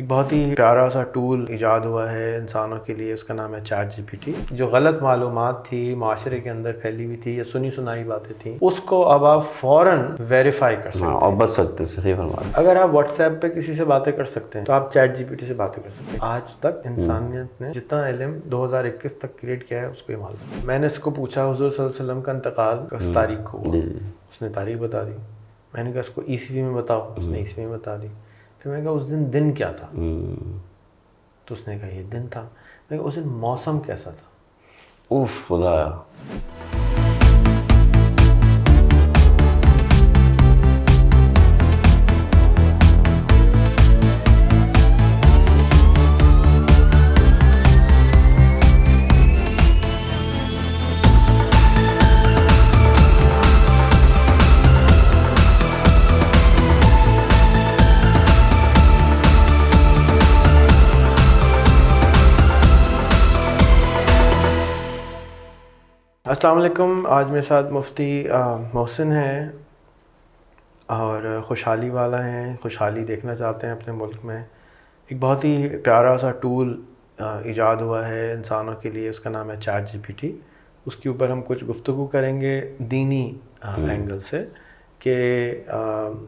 ایک بہت ہی پیارا سا ٹول ایجاد ہوا ہے انسانوں کے لیے، اس کا نام ہے چیٹ جی پی ٹی۔ جو غلط معلومات تھی معاشرے کے اندر پھیلی ہوئی تھی یا سنی سنائی باتیں تھیں، اس کو اب آپ فوراً ویریفائی کر سکتے ہیں اور بچ سکتے ہیں، صحیح فرمایا۔ اگر آپ واٹس ایپ پہ کسی سے باتیں کر سکتے ہیں تو آپ چیٹ جی پی ٹی سے باتیں کر سکتے ہیں۔ آج تک انسانیت نے جتنا علم 2021 تک کریٹ کیا ہے اس کو یہ معلوم ہے۔ میں نے اس کو پوچھا حضور صلی اللہ علیہ وسلم کا انتقال کس تاریخ کو ہوا، اس نے تاریخ بتا دی۔ میں نے کہا اس کو عیسوی میں بتاؤ، اس نے عیسوی میں بتا دی۔ پھر میں نے کہا اس دن کیا تھا، تو اس نے کہا یہ دن تھا۔ میں نے کہا اس دن موسم کیسا تھا، اوف خدایا۔ السلام علیکم۔ آج میرے ساتھ مفتی محسن ہیں اور خوشحالی والا ہیں، خوشحالی دیکھنا چاہتے ہیں اپنے ملک میں۔ ایک بہت ہی پیارا سا ٹول ایجاد ہوا ہے انسانوں کے لیے، اس کا نام ہے چیٹ جی پی ٹی۔ اس کے اوپر ہم کچھ گفتگو کریں گے دینی اینگل سے، کہ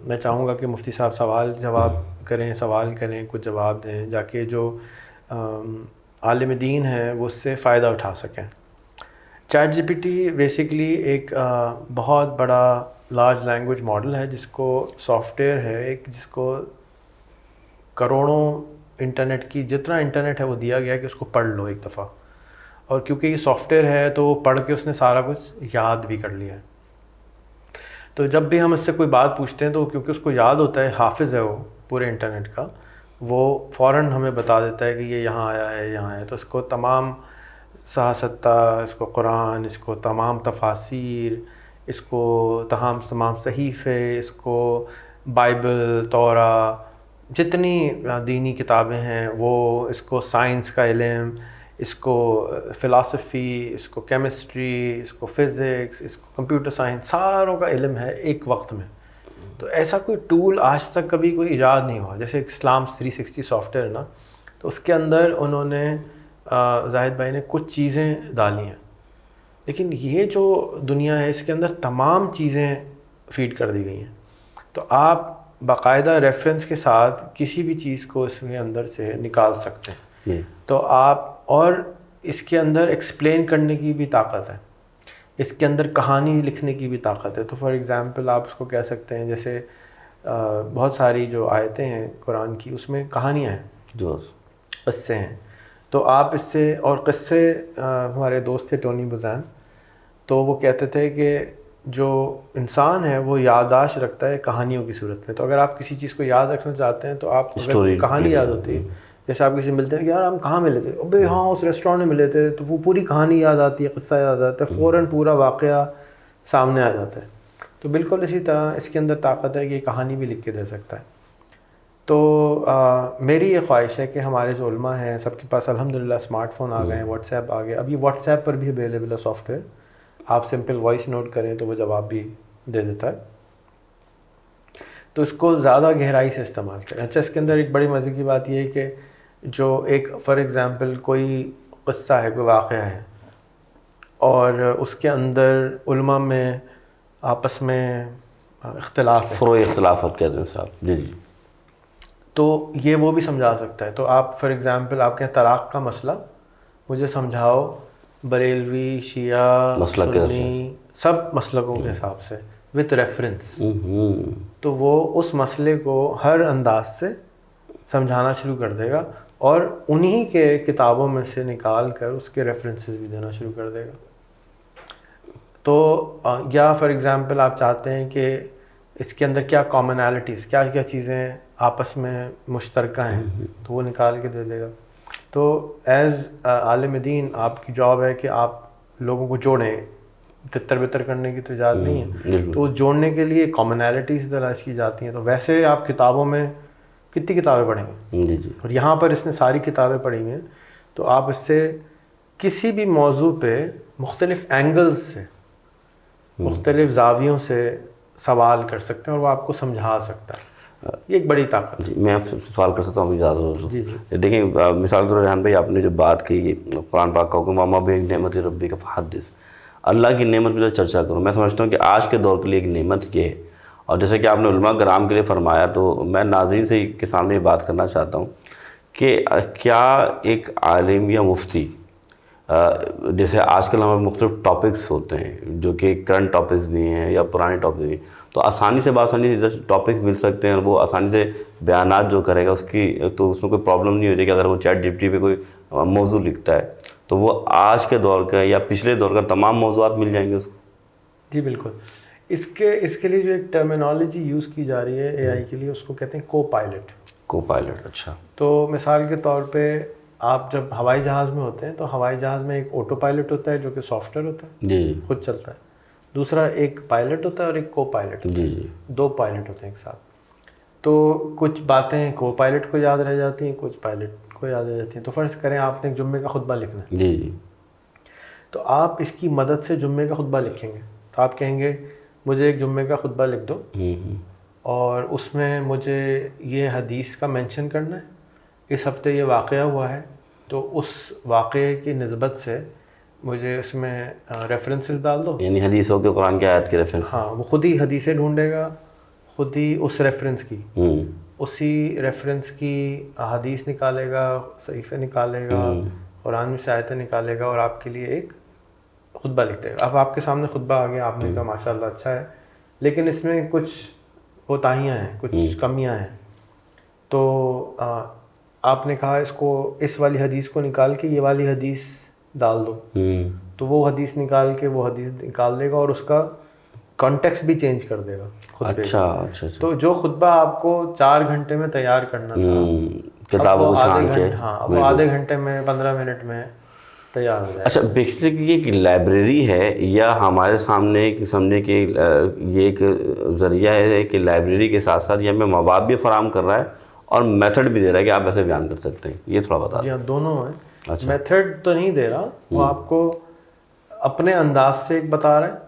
میں چاہوں گا کہ مفتی صاحب سوال کریں، کچھ جواب دیں، جا کے جو عالم دین ہیں وہ اس سے فائدہ اٹھا سکیں۔ ChatGPT basically ایک بہت بڑا لارج لینگویج ماڈل ہے، جس کو سافٹ ویئر ہے ایک، جس کو کروڑوں انٹرنیٹ کی جتنا انٹرنیٹ ہے وہ دیا گیا ہے کہ اس کو پڑھ لو ایک دفعہ، اور کیونکہ یہ سافٹ ویئر ہے تو وہ پڑھ کے اس نے سارا کچھ یاد بھی کر لیا ہے۔ تو جب بھی ہم اس سے کوئی بات پوچھتے ہیں تو کیونکہ اس کو یاد ہوتا ہے، حافظ ہے وہ پورے انٹرنیٹ کا، وہ فوراً ہمیں بتا دیتا ہے کہ یہ یہاں آیا ہے، یہاں آیا ہے۔ تو اس کو تمام صحاستہ، اس کو قرآن، اس کو تمام تفاسیر، اس کو تمام صحیفے، اس کو بائبل، تورا، جتنی دینی کتابیں ہیں وہ، اس کو سائنس کا علم، اس کو فلاسفی، اس کو کیمسٹری، اس کو فزکس، اس کو کمپیوٹر سائنس، ساروں کا علم ہے ایک وقت میں۔ تو ایسا کوئی ٹول آج تک کبھی کوئی ایجاد نہیں ہوا۔ جیسے اسلام 360 سافٹ ویئر نا، تو اس کے اندر انہوں نے زاہد بھائی نے کچھ چیزیں ڈالی ہیں، لیکن یہ جو دنیا ہے اس کے اندر تمام چیزیں فیڈ کر دی گئی ہیں۔ تو آپ باقاعدہ ریفرنس کے ساتھ کسی بھی چیز کو اس کے اندر سے نکال سکتے ہیں۔ تو آپ، اور اس کے اندر ایکسپلین کرنے کی بھی طاقت ہے، اس کے اندر کہانی لکھنے کی بھی طاقت ہے۔ تو فار ایگزامپل آپ اس کو کہہ سکتے ہیں، جیسے بہت ساری جو آیتیں ہیں قرآن کی، اس میں کہانیاں ہیں، قصے ہیں۔ تو آپ اس سے، اور قصے، ہمارے دوست تھے ٹونی بزان، تو وہ کہتے تھے کہ جو انسان ہے وہ یادداشت رکھتا ہے کہانیوں کی صورت میں۔ تو اگر آپ کسی چیز کو یاد رکھنا چاہتے ہیں تو آپ، اگر کہانی یاد ہوتی ہے، جیسے آپ کسی سے ملتے ہیں، یار ہم کہاں ملے تھے، ابے ہاں اس ریسٹورینٹ میں ملے تھے، تو وہ پوری کہانی یاد آتی ہے، قصہ یاد آتا ہے، فوراً پورا واقعہ سامنے آ جاتا ہے۔ تو بالکل اسی طرح اس کے اندر طاقت ہے کہ یہ کہانی بھی لکھ کے دے سکتا ہے۔ تو میری یہ خواہش ہے کہ ہمارے جو علماء ہیں سب کے پاس الحمدللہ اسمارٹ فون آ گئے ہیں، واٹس ایپ آ گئے۔ اب یہ واٹس ایپ پر بھی اویلیبل ہے سافٹ ویئر، آپ سمپل وائس نوٹ کریں تو وہ جواب بھی دے دیتا ہے۔ تو اس کو زیادہ گہرائی سے استعمال کریں۔ اچھا، اس کے اندر ایک بڑی مزے کی بات یہ ہے کہ جو ایک فار ایگزامپل کوئی قصہ ہے، کوئی واقعہ ہے، اور اس کے اندر علماء میں آپس میں اختلاف ہے، فروعی اختلافات کہتے ہیں صاحب، جی جی، تو یہ وہ بھی سمجھا سکتا ہے۔ تو آپ فار ایگزامپل آپ کہیں طلاق کا مسئلہ مجھے سمجھاؤ بریلوی، شیعہ، سنی، سب مسلکوں کے حساب سے وتھ ریفرنس، تو وہ اس مسئلے کو ہر انداز سے سمجھانا شروع کر دے گا، اور انہی کے کتابوں میں سے نکال کر اس کے ریفرنسز بھی دینا شروع کر دے گا۔ تو یا فار ایگزامپل آپ چاہتے ہیں کہ اس کے اندر کیا کامنالٹیز، کیا کیا چیزیں آپس میں مشترکہ ہیں، تو وہ نکال کے دے دے گا۔ تو ایز عالم دین آپ کی جاب ہے کہ آپ لوگوں کو جوڑیں، تتر بتر کرنے کی تو اجازت نہیں ہے۔ تو اس جوڑنے کے لیے کامنالٹیز تلاش کی جاتی ہیں۔ تو ویسے آپ کتابوں میں کتنی کتابیں پڑھیں گے، اور یہاں پر اس نے ساری کتابیں پڑھی ہیں، تو آپ اس سے کسی بھی موضوع پہ مختلف اینگلز سے، مختلف زاویوں سے سوال کر سکتے ہیں، اور وہ آپ کو سمجھا سکتا ہے۔ یہ ایک بڑی طاقت ہے. جی میں آپ سے سوال کر سکتا ہوں ابھی زیادہ. جی جی دیکھیں مثال کے طور پر ریحان بھائی آپ نے جو بات کی قرآن پاک کا حکم وما بنعمت ربک فحدث, اللہ کی نعمت پہ چرچا کرو. میں سمجھتا ہوں کہ آج کے دور کے لیے ایک نعمت یہ ہے, اور جیسے کہ آپ نے علماء کرام کے لیے فرمایا, تو میں ناظرین سے کے سامنے یہ بات کرنا چاہتا ہوں کہ کیا ایک عالم یا مفتی, جیسے آج کل ہمارے مختلف ٹاپکس ہوتے ہیں جو کہ کرنٹ ٹاپکس بھی ہیں یا پرانے ٹاپکس بھی ہیں, تو آسانی سے بآسانی سے ٹاپکس مل سکتے ہیں, اور وہ آسانی سے بیانات جو کرے گا اس کی, تو اس میں کوئی پرابلم نہیں ہوتی کہ اگر وہ چیٹ جی پی ٹی پہ کوئی موضوع لکھتا ہے تو وہ آج کے دور کا یا پچھلے دور کا تمام موضوعات مل جائیں گے اس کو. جی بالکل. اس کے لیے جو ایک ٹرمینالوجی یوز کی جا رہی ہے اے آئی کے لیے, اس کو کہتے ہیں کو پائلٹ. کو پائلٹ, اچھا. تو مثال کے طور پہ آپ جب ہوائی جہاز میں ہوتے ہیں تو ہوائی جہاز میں ایک آٹو پائلٹ ہوتا ہے جو کہ سافٹ ویئر ہوتا ہے, جی خود چلتا ہے. دوسرا ایک پائلٹ ہوتا ہے اور ایک کو پائلٹ ہوتا ہے. جی دو پائلٹ ہوتے ہیں ایک ساتھ. تو کچھ باتیں کو پائلٹ کو یاد رہ جاتی ہیں, کچھ پائلٹ کو یاد رہ جاتی ہیں. تو فرض کریں آپ نے ایک جمعے کا خطبہ لکھنا ہے, جی جی تو آپ اس کی مدد سے جمعے کا خطبہ لکھیں گے. تو آپ کہیں گے مجھے ایک جمعے کا خطبہ لکھ دو اور اس میں مجھے یہ حدیث کا مینشن کرنا ہے, اس ہفتے یہ واقعہ ہوا ہے, تو اس واقعے کی نسبت سے مجھے اس میں ریفرنسز ڈال دو. یعنی حدیث ہو کے قرآن کی آیت کے ریفرنس. ہاں, وہ خود ہی حدیثیں ڈھونڈے گا, خود ہی اس ریفرنس کی, اسی ریفرنس کی حدیث نکالے گا, صحیفے نکالے گا, قرآن میں سے آیتیں نکالے گا, اور آپ کے لیے ایک خطبہ لکھ دے گا. اب آپ کے سامنے خطبہ آ گیا, آپ نے کہا ماشاء اللہ اچھا ہے, لیکن اس میں کچھ کوتاہیاں ہیں, کچھ کمیاں ہیں. تو آپ نے کہا اس کو, اس والی حدیث کو نکال کے یہ والی حدیث ڈال دو, تو وہ حدیث نکال کے وہ حدیث نکال دے گا اور اس کا کانٹیکسٹ بھی چینج کر دے گا خطبے. اچھا. تو جو خطبہ آپ کو 4 گھنٹے میں تیار کرنا تھا, کتابوں کو چھان کے, ہاں وہ آدھے گھنٹے میں 15 منٹ میں تیار ہو جائے. اچھا بیسکلی یہ ایک لائبریری ہے یا ہمارے سامنے ایک سمجھنے کہ یہ ایک ذریعہ ہے کہ لائبریری کے ساتھ ساتھ یہ ہمیں مواد بھی فراہم کر رہا ہے اور میتھڈ بھی دے رہا ہے کہ آپ ایسے بیان کر سکتے ہیں, یہ تھوڑا بتا دیں. جی ہاں, دونوں ہیں. میتھڈ تو نہیں دے رہا, وہ آپ کو اپنے انداز سے ایک بتا رہا ہے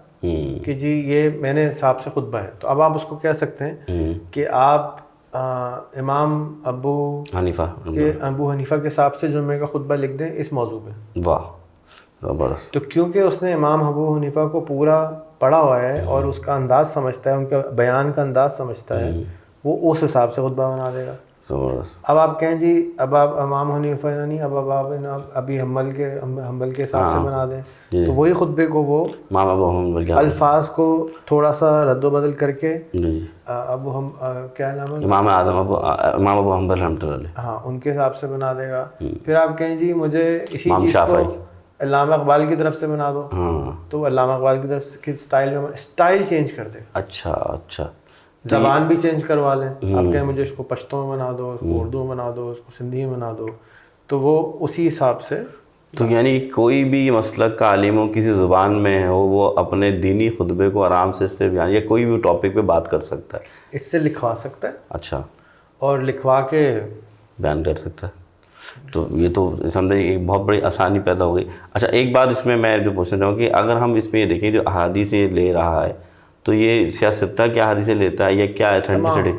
کہ جی یہ میں نے حساب سے خطبہ ہے. تو اب آپ اس کو کہہ سکتے ہیں کہ آپ امام ابو حنیفہ کے حساب سے جمعے کا خطبہ لکھ دیں اس موضوع پہ. واہ زبردست. تو کیونکہ اس نے امام ابو حنیفہ کو پورا پڑھا ہوا ہے اور اس کا انداز سمجھتا ہے, ان کا بیان کا انداز سمجھتا ہے, وہ اس حساب سے خطبہ بنا دے گا. اب آپ کہیں جی اب آپ امام حنیفہ نہیں, اب آپ ابھی حنبل کے حساب سے بنا دیں, تو وہی خطبے کو وہ الفاظ کو تھوڑا سا رد و بدل کر کے ابو ہم کیا نام ہے, امام ابو حنبل رحمۃ اللہ علیہ, ہاں ان کے حساب سے بنا دے گا. پھر آپ کہیں جی مجھے اسی چیز کو علامہ اقبال کی طرف سے بنا دو, تو علامہ اقبال کی طرف کی اسٹائل چینج کر دے. اچھا. زبان بھی چینج کروا لیں, آپ کہیں مجھے اس کو پشتو میں بنا دو, اس کو اردو میں بنا دو, اس کو سندھی میں بنا دو, تو وہ اسی حساب سے. تو یعنی کوئی بھی مسلک کا عالم ہو کسی زبان میں ہو, وہ اپنے دینی خطبے کو آرام سے اس سے بیان یا کوئی بھی ٹاپک پہ بات کر سکتا ہے, اس سے لکھوا سکتا ہے. اچھا. اور لکھوا کے بیان کر سکتا ہے. تو یہ تو سمجھے ایک بہت بڑی آسانی پیدا ہو گئی. اچھا ایک بات اس میں جو پوچھنا چاہوں کہ اگر ہم اس میں یہ دیکھیں جو احادیث لے رہا ہے, تو یہ سیاستہ کیا حدیثیں لیتا ہے یا کیا ایتھنٹسٹی؟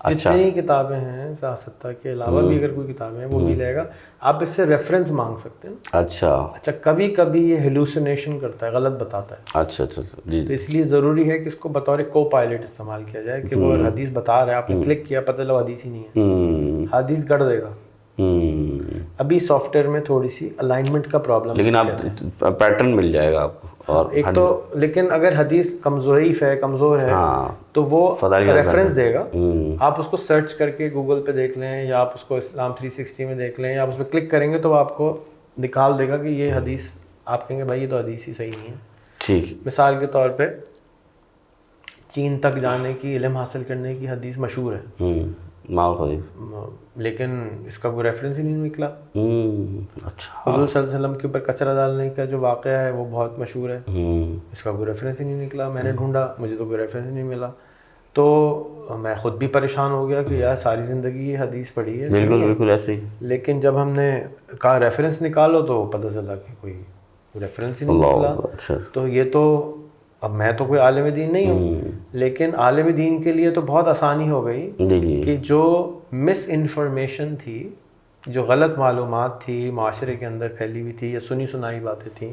اچھا جتنی کتابیں ہیں سیاستہ کے علاوہ بھی اگر کوئی کتابیں ہیں وہ بھی لے گا. آپ اس سے ریفرنس مانگ سکتے ہیں. اچھا کبھی کبھی یہ ہیلوسینیشن کرتا ہے, غلط بتاتا ہے. اچھا جی. تو اس لیے ضروری ہے کہ اس کو بطور کو پائلٹ استعمال کیا جائے کہ وہ حدیث بتا رہا ہے, آپ نے کلک کیا, پتہ لگا حدیث ہی نہیں ہے, حدیث گڑ دے گا. ابھی سافٹ ویئر میں تھوڑی سی الائنمنٹ کا پرابلم, لیکن آپ پیٹرن مل جائے گا آپ کو. اور ایک تو لیکن اگر حدیث کمزور ہے تو وہ ریفرنس دے گا. آپ اس کو سرچ کر کے گوگل پہ دیکھ لیں, یا آپ اس کو اسلام 360 میں دیکھ لیں, یا آپ اس پہ کلک کریں گے تو وہ آپ کو نکال دے گا کہ یہ حدیث. آپ کہیں گے بھائی یہ تو حدیث ہی صحیح نہیں ہے. ٹھیک. مثال کے طور پہ چین تک جانے کی, علم حاصل کرنے کی حدیث مشہور ہے, لیکن اس کا کوئی ریفرنس ہی نہیں نکلا. اچھا. حضور صلی اللہ علیہ وسلم کے اوپر کچرا ڈالنے کا جو واقعہ ہے وہ بہت مشہور ہے, اس کا کوئی ریفرنس ہی نہیں نکلا. میں نے ڈھونڈا, مجھے تو کوئی ریفرنس نہیں ملا. تو میں خود بھی پریشان ہو گیا کہ یار ساری زندگی یہ حدیث پڑھی ہے. بالکل ایسے ہی. لیکن جب ہم نے کہا ریفرنس نکالو تو پتہ چلا کہ کوئی ریفرنس ہی نہیں نکلا. تو یہ تو اب میں تو کوئی عالم دین نہیں ہوں، لیکن عالم دین کے لیے تو بہت آسانی ہو گئی جی جی کہ جو مس انفارمیشن تھی، جو غلط معلومات تھی معاشرے کے اندر پھیلی ہوئی تھی یا سنی سنائی باتیں تھیں،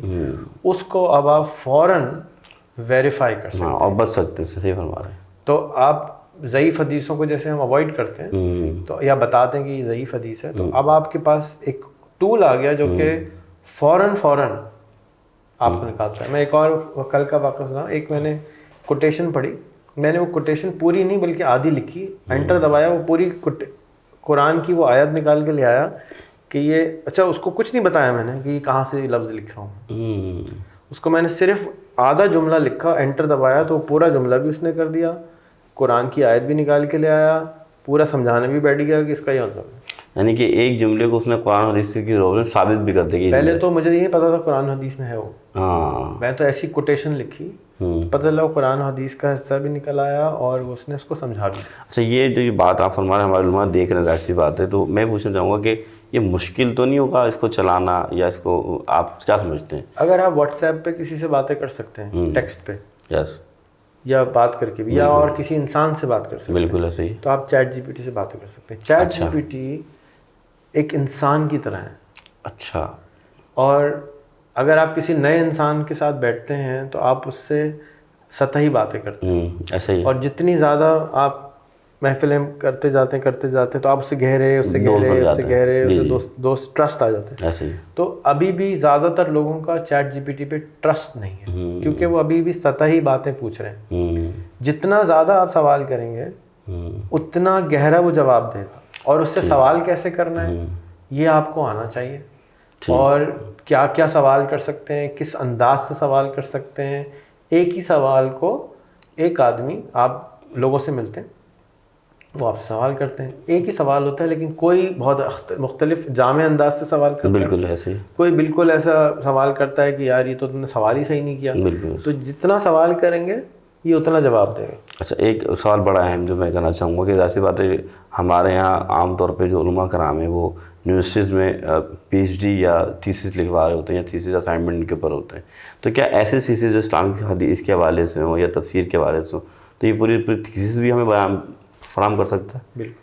اس کو اب آپ فوراً ویریفائی کر سکتے ہاں، اور بچ سکتے ہیں، صحیح فرما رہے ہیں. تو آپ ضعیف حدیثوں کو جیسے ہم اوائڈ کرتے ہیں تو یا بتاتے ہیں کہ یہ ضعیف حدیث ہے، تو اب آپ کے پاس ایک ٹول آ گیا جو کہ فوراً آپ کو نکالتا ہے. میں ایک اور کل کا واقعہ سنا. ایک میں نے کوٹیشن پڑھی، میں نے وہ کوٹیشن پوری نہیں بلکہ آدھی لکھی، انٹر دبایا، وہ پوری قرآن کی وہ آیت نکال کے لے آیا کہ یہ اچھا، اس کو کچھ نہیں بتایا میں نے کہ یہ کہاں سے لفظ لکھ رہا ہوں. اس کو میں نے صرف آدھا جملہ لکھا، انٹر دبایا تو پورا جملہ بھی اس نے کر دیا، قرآن کی آیت بھی نکال کے لے آیا، پورا سمجھانے بھی بیٹھ گیا کہ اس کا یہ مطلب ہے. یعنی کہ ایک جملے کو اس نے قرآن حدیث کی روح میں ثابت بھی کر دے گی. پہلے تو مجھے یہ پتا تھا قرآن حدیث میں ہے وہ، ہاں، میں تو ایسی کوٹیشن لکھی، پتہ چلا قرآن حدیث کا حصہ بھی نکل آیا اور اس نے اس کو سمجھا بھی. اچھا، یہ جو بات آپ فرما رہے ہیں ہمارے علماء دیکھ رہے ہیں، ایسی بات ہے، تو میں پوچھنا چاہوں گا کہ یہ مشکل تو نہیں ہوگا اس کو چلانا، یا اس کو آپ کیا سمجھتے ہیں؟ اگر آپ واٹس ایپ پہ کسی سے باتیں کر سکتے ہیں ٹیکسٹ پہ، یس، یا بات کر کے بھی، یا اور کسی انسان سے بات کر سکتے ہیں، بالکل ایسے ہی. تو آپ چیٹ جی پی ٹی سے باتیں کر سکتے ہیں. چیٹ جی پی ٹی ایک انسان کی طرح ہے. اچھا. اور اگر آپ کسی نئے انسان کے ساتھ بیٹھتے ہیں تو آپ اس سے سطحی باتیں کرتے ہیں، ایسا ہی. اور جتنی زیادہ آپ محفلیں کرتے جاتے ہیں تو آپ اس سے گہرے اس سے دوست ٹرسٹ آ جاتے ہیں. ایسے ہی. تو ابھی بھی زیادہ تر لوگوں کا چیٹ جی پی ٹی پہ ٹرسٹ نہیں ہے، کیونکہ وہ ابھی بھی سطحی باتیں پوچھ رہے ہیں. جتنا زیادہ آپ سوال کریں گے اتنا گہرا وہ جواب دے گا، اور اس سے سوال کیسے کرنا ہے یہ آپ کو آنا چاہیے، اور کیا کیا سوال کر سکتے ہیں، کس انداز سے سوال کر سکتے ہیں. ایک ہی سوال کو ایک آدمی، آپ لوگوں سے ملتے ہیں، وہ آپ سے سوال کرتے ہیں، ایک ہی سوال ہوتا ہے، لیکن کوئی بہت مختلف جامع انداز سے سوال کرتا ہے، بالکل ایسے ہی. کوئی بالکل ایسا سوال کرتا ہے کہ یار یہ تو تم نے سوال ہی صحیح نہیں کیا. بالکل. تو جتنا سوال کریں گے یہ اتنا جواب دے گا. اچھا، ایک سوال بڑا اہم جو میں کرنا چاہوں گا کہ ظاہر سی بات ہے ہمارے یہاں عام طور پہ جو علماء کرام ہیں وہ یونیورسٹیز میں پی ایچ ڈی یا تھیسس لکھوا رہے ہوتے ہیں، یا تھیسس اسائنمنٹ کے اوپر ہوتے ہیں. تو کیا ایسے تھیسس جو اسلامک حدیث کے حوالے سے ہوں یا تفسیر کے حوالے سے ہوں، تو یہ پوری تھیسس بھی ہمیں فراہم کر سکتا ہے؟ بالکل.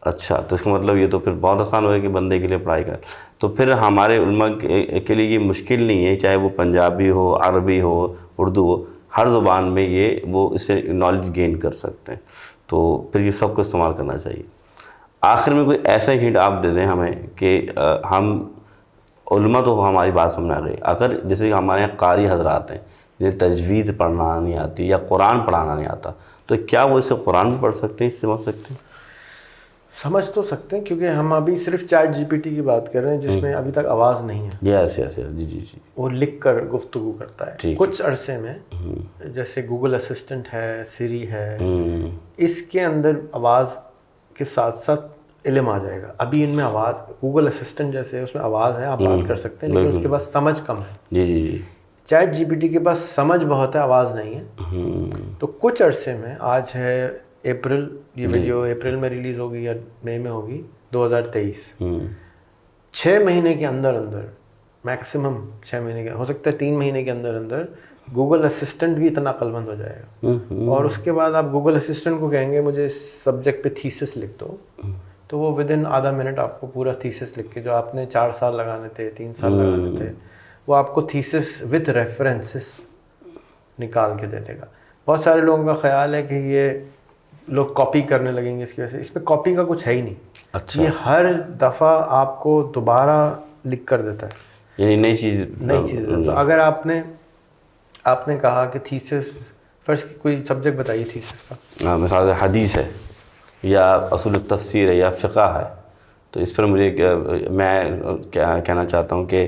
اچھا، تو اس کا مطلب یہ تو پھر بہت آسان ہوگا کہ بندے کے لیے پڑھائی کر. تو پھر ہمارے علماء کے لیے یہ مشکل نہیں ہے، چاہے وہ پنجابی ہو، عربی ہو، اردو ہو، ہر زبان میں یہ وہ اس سے نالج گین کر سکتے ہیں. تو پھر یہ سب کو استعمال کرنا چاہیے. آخر میں کوئی ایسا ہنٹ آپ دے دیں ہمیں کہ ہم علماء تو ہماری بات سمجھا رہے، اگر جیسے ہمارے یہاں قاری حضرات ہیں جنہیں تجوید پڑھنا نہیں آتی یا قرآن پڑھانا نہیں آتا، تو کیا وہ اس سے قرآن بھی پڑھ سکتے ہیں، اس سے سمجھ سکتے ہیں؟ سمجھ تو سکتے ہیں، کیونکہ ہم ابھی صرف چیٹ جی پی ٹی کی بات کر رہے ہیں جس میں ابھی تک آواز نہیں ہے. یس یس یس، جی جی جی. وہ لکھ کر گفتگو کرتا ہے. کچھ عرصے میں جیسے گوگل اسسٹنٹ ہے، سری ہے، اس کے اندر آواز کے ساتھ ساتھ علم آ جائے گا. ابھی ان میں آواز، گوگل اسسٹنٹ جیسے اس میں آواز ہے، آپ بات کر سکتے ہیں، لیکن اس کے پاس سمجھ کم ہے. جی جی جی. چیٹ جی پی ٹی کے پاس سمجھ بہت ہے، آواز نہیں ہے. تو کچھ عرصے میں، آج ہے اپریل، یہ ویڈیو اپریل میں ریلیز ہوگی یا مئی میں ہوگی 2023، 6 مہینے کے اندر اندر، میکسیمم 6 مہینے کے، ہو سکتا ہے 3 مہینے کے اندر اندر، گوگل اسسٹنٹ بھی اتنا عقل مند ہو جائے گا. اور اس کے بعد آپ گوگل اسسٹنٹ کو کہیں گے مجھے اس سبجیکٹ پہ تھیسس لکھ دو، تو وہ ودن آدھا منٹ آپ کو پورا تھیسس لکھ کے، جو آپ نے 4 سال لگانے تھے، 3 سال لگانے تھے، وہ آپ کو تھیسس وتھ ریفرنسز نکال کے دے دے گا. بہت سارے لوگوں کا خیال ہے کہ یہ لوگ کاپی کرنے لگیں گے اس کی وجہ سے. اس میں کاپی کا کچھ ہے ہی نہیں. اچھا، یہ ہر دفعہ آپ کو دوبارہ لکھ کر دیتا ہے، یعنی نئی چیز. تو اگر آپ نے کہا کہ تھیسس، فرسٹ کوئی سبجیکٹ بتائیے تھیسس کا، مثال حدیث ہے یا اصول تفسیر ہے یا فقہ ہے، تو اس پر مجھے میں کیا کہنا چاہتا ہوں کہ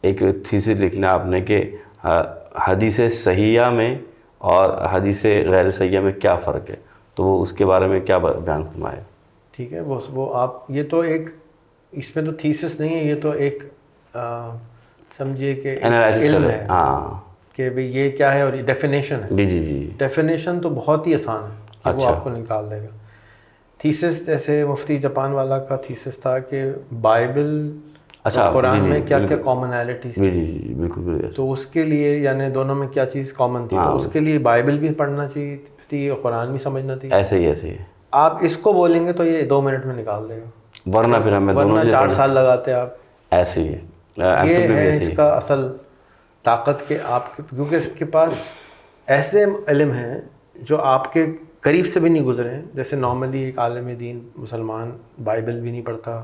ایک تھیسس لکھنا آپ نے کہ حدیث صحیحہ میں اور حدیث غیر صحیحہ میں کیا فرق ہے، تو وہ اس کے بارے میں کیا بیان فرمائے. ٹھیک ہے، وہ آپ، یہ تو ایک، اس میں تو تھیسس نہیں ہے، یہ تو ایک سمجھیے کہ علم ہے. ہاں، کہ بھئی یہ کیا ہے، اور یہ ڈیفینیشن ہے. جی جی جی. ڈیفینیشن تو بہت ہی آسان ہے کہ وہ آپ کو نکال دے گا. تھیسس جیسے مفتی جاپان والا کا تھیسس تھا کہ بائبل اچھا قرآن میں کیا کیا کامنالٹیز جی جی جی بالکل بالکل. تو اس کے لیے یعنی دونوں میں کیا چیز کامن تھی, تو اس کے لیے بائبل بھی پڑھنا چاہیے تھی, قرآن بھی سمجھنا تھی. ایسے ہی آپ اس کو بولیں گے تو یہ 2 منٹ میں نکال دے گا, ورنہ پھر ہمیں دونوں سے 4 سال لگاتے آپ. ایسے ہی یہ ہے اس کا اصل طاقت کہ آپ کے, کیونکہ اس کے پاس ایسے علم ہیں جو آپ کے قریب سے بھی نہیں گزرے ہیں. جیسے نارملی ایک عالم دین مسلمان بائبل بھی نہیں پڑھتا,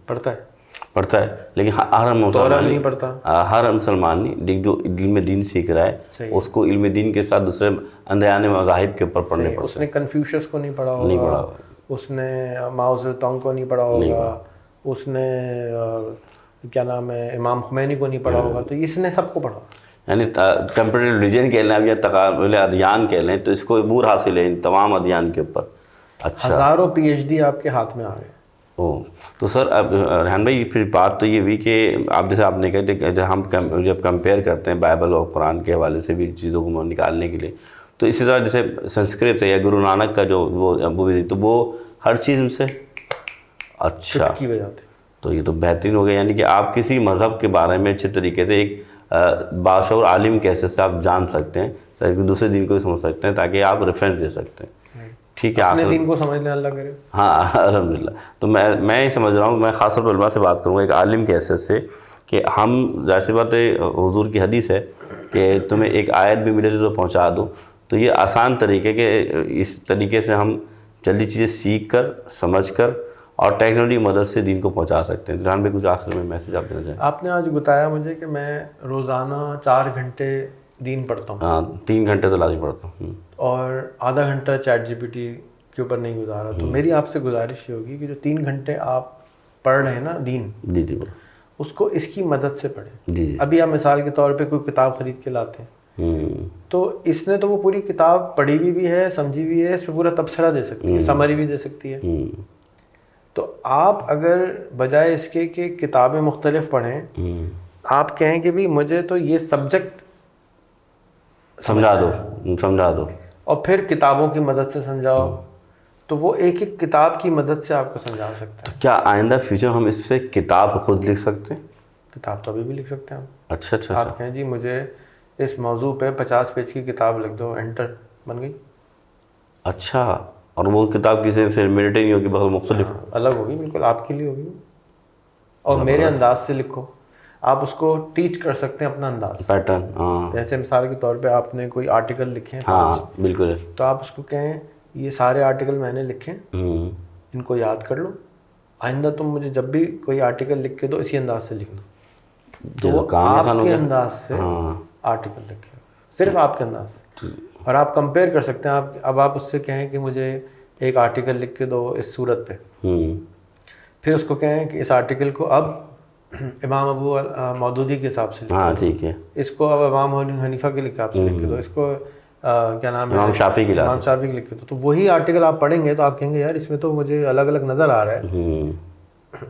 پڑھتا ہے لیکن ہر مسلمان نہیں پڑھتا, ہر مسلمان نہیں جو علم دین سیکھ رہا ہے اس کو علم دین کے ساتھ دوسرے اندیانے مذاہب کے اوپر پڑھنے پڑتے ہیں. اس نے کنفیوشس کو نہیں پڑھا ہوگا, اس نے ماؤ زیدونگ کو نہیں پڑھا ہوگا, اس نے کیا نام ہے امام خمینی کو نہیں پڑھا ہوگا, تو اس نے سب کو پڑھا. یعنی کمپیوٹر ریلیجن کہہ لیں یا تقابل ادیان کہہ لیں تو اس کو عبور حاصل ہے ان تمام ادیان کے اوپر. اچھا, ہزاروں PhD آپ کے ہاتھ میں آ گئے. تو سر اب ریحان بھائی پھر بات تو یہ ہوئی کہ آپ جیسے آپ نے کہا ہم جب کمپیئر کرتے ہیں بائبل اور قرآن کے حوالے سے بھی چیزوں کو نکالنے کے لیے, تو اسی طرح جیسے سنسکرت ہے یا گرو نانک کا جو تو وہ ہر چیز ان سے اچھا کی وجہ تھی. تو یہ تو بہترین ہو گیا, یعنی کہ آپ کسی مذہب کے بارے میں اچھے طریقے سے ایک باشعور عالم کیسے سے آپ جان سکتے ہیں, دوسرے دین کو بھی سمجھ سکتے ہیں تاکہ آپ ریفرنس دے سکتے ہیں. ٹھیک ہے, اپنے دین کو سمجھ لیں, اللہ کرے. ہاں الحمدللہ. تو میں یہ سمجھ رہا ہوں, میں خاص طور پر علماء سے بات کروں گا ایک عالم کے حیثیت سے, کہ ہم ظاہر سی بات ہے حضور کی حدیث ہے کہ تمہیں ایک آیت بھی ملے تو پہنچا دو, تو یہ آسان طریقے کہ اس طریقے سے ہم جلدی چیزیں سیکھ کر سمجھ کر اور ٹیکنالوجی کی مدد سے دین کو پہنچا سکتے ہیں. ریحان بھائی کچھ آخر میں میسیج آپ دینا چاہیں. آپ نے آج بتایا مجھے کہ میں روزانہ 4 گھنٹے دین پڑھتا ہوں. ہاں 3 گھنٹے تو لازمی پڑھتا ہوں, اور آدھا گھنٹہ چیٹ GPT کے اوپر نہیں گزارا. تو میری آپ سے گزارش یہ ہوگی کہ جو 3 گھنٹے آپ پڑھ رہے ہیں نا دین, جی جی اس کو اس کی مدد سے پڑھیں. جی ابھی آپ مثال کے طور پہ کوئی کتاب خرید کے لاتے ہیں, تو اس نے تو وہ پوری کتاب پڑھی بھی ہے, سمجھی بھی ہے, اس پہ پورا تبصرہ دے سکتی ہے, سمری بھی دے سکتی ہے. تو آپ اگر بجائے اس کے کہ کتابیں مختلف پڑھیں, آپ کہیں کہ بھی مجھے تو یہ سبجیکٹ سمجھا دو اور پھر کتابوں کی مدد سے سمجھاؤ, تو وہ ایک ایک کتاب کی مدد سے آپ کو سمجھا سکتا ہے. کیا آئندہ فیوچر ہم اس سے کتاب خود لکھ سکتے ہیں؟ کتاب تو ابھی بھی لکھ سکتے ہیں ہم. اچھا آپ کہیں جی مجھے اس موضوع پہ 50 پیج کی کتاب لکھ دو, انٹر بن گئی. اچھا, اور وہ کتاب کسی سے ریلیٹڈ نہیں ہوگی, بہت مختلف الگ ہوگی, بالکل آپ کے لیے ہوگی, اور میرے انداز سے لکھو. آپ اس کو ٹیچ کر سکتے ہیں اپنا انداز, پیٹرن. ہاں جیسے مثال کے طور پہ آپ نے کوئی آرٹیکل لکھے ہیں, ہاں بالکل, تو آپ اس کو کہیں یہ سارے آرٹیکل میں نے لکھے, ان کو یاد کر لو, آئندہ تم مجھے جب بھی کوئی آرٹیکل لکھ کے دو اسی انداز سے لکھنا. تو وہ آپ کے انداز سے آرٹیکل لکھے, صرف آپ کے انداز سے. اور آپ کمپیئر کر سکتے ہیں. اب آپ اس سے کہیں کہ مجھے ایک آرٹیکل لکھ کے دو اس صورت پہ, پھر اس کو کہیں کہ اس آرٹیکل کو اب امام ابو مودودی کے حساب سے لکھ ہاں ٹھیک ہے, اس کو اب امام حنیفہ کے حساب سے لکھ کے دو, اس کو کیا نام ہے امام شافعی کی لکھ کے دو. تو وہی آرٹیکل آپ پڑھیں گے تو آپ کہیں گے یار اس میں تو مجھے الگ الگ نظر آ رہا ہے,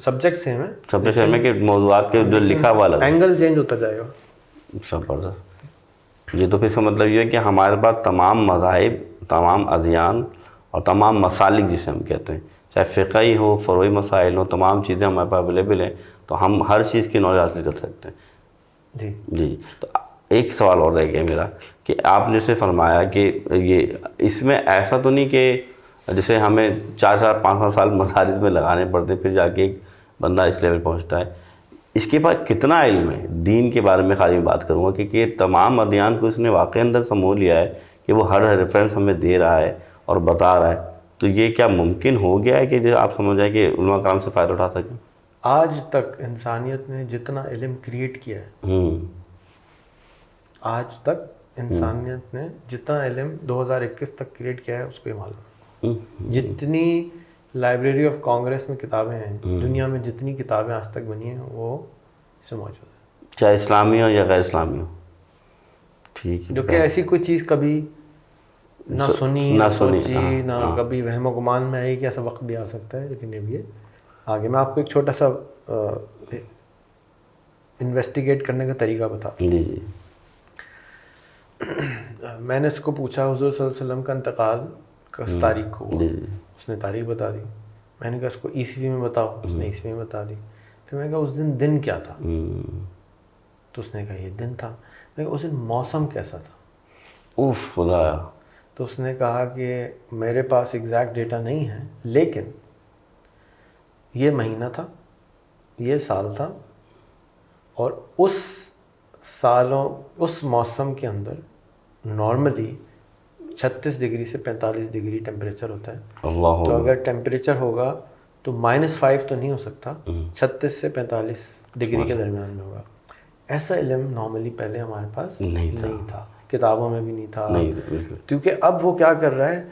سبجیکٹ سیم ہے, سبجیکٹ سیم ہے کہ موضوعات کے جو لکھا ہوا الگ, اینگل چینج ہوتا جائے گا. زبردست. یہ تو پھر اس کا مطلب یہ ہے کہ ہمارے پاس تمام مذاہب, تمام ادیان اور تمام مسالک جسے ہم کہتے ہیں, چاہے فقہی ہو, فروعی مسائل ہو, تمام چیزیں ہمارے پاس اویلیبل ہیں, تو ہم ہر چیز کی نالج حاصل کر سکتے ہیں. جی تو ایک سوال اور رہ گیا میرا کہ آپ نے سے فرمایا کہ یہ اس میں ایسا تو نہیں کہ جیسے ہمیں 4-5 سال مدارس میں لگانے پڑتے پھر جا کے ایک بندہ اس لیول پہنچتا ہے. اس کے پاس کتنا علم ہے دین کے بارے میں, خالی میں بات کروں گا کہ تمام ادیان کو اس نے واقعی اندر سمو لیا ہے کہ وہ ہر ریفرنس ہمیں دے رہا ہے اور بتا رہا ہے. تو یہ کیا ممکن ہو گیا ہے کہ جو آپ سمجھ جائیں کہ علماء کرام سے فائدہ اٹھا سکیں؟ آج تک انسانیت نے جتنا علم کریٹ کیا ہے, آج تک انسانیت نے جتنا علم 2021 تک کریٹ کیا ہے اس کو یہ معلوم. جتنی لائبریری آف کانگریس میں کتابیں ہیں, دنیا میں جتنی کتابیں آج تک بنی ہیں وہ اس میں موجود ہیں, چاہے اسلامی ہو یا غیر اسلامی ہو. ٹھیک ہے, جو کہ ایسی کوئی چیز کبھی نہ سنی نہ سوچی نہ کبھی وہم و گمان میں آئی کہ ایسا وقت بھی آ سکتا ہے, لیکن یہ بھی ہے آگے. میں آپ کو ایک چھوٹا سا انویسٹیگیٹ کرنے کا طریقہ بتا دوں. جی جی. میں نے اس کو پوچھا حضور صلی اللہ علیہ وسلم کا انتقال کس تاریخ کو ہوا, اس نے تاریخ بتا دی. میں نے کہا اس کو عیسوی میں بتاؤ, اس نے عیسوی میں بتا دی. پھر میں کہا اس دن کیا تھا؟ تو اس نے کہا یہ دن تھا. میں کہا اس دن موسم کیسا تھا؟ اوف خدایا. تو اس نے کہا کہ میرے پاس ایگزیکٹ ڈیٹا نہیں ہے لیکن یہ مہینہ تھا, یہ سال تھا, اور اس موسم کے اندر نارملی 36 ڈگری سے 45 ڈگری ٹیمپریچر ہوتا ہے. اللہ. تو اگر ٹیمپریچر ہوگا تو -5 تو نہیں ہو سکتا, 36 سے 45 ڈگری کے درمیان میں ہوگا. ایسا علم نارملی پہلے ہمارے پاس نہیں تھا, کتابوں میں بھی نہیں تھا. کیونکہ اب وہ کیا کر رہا ہے,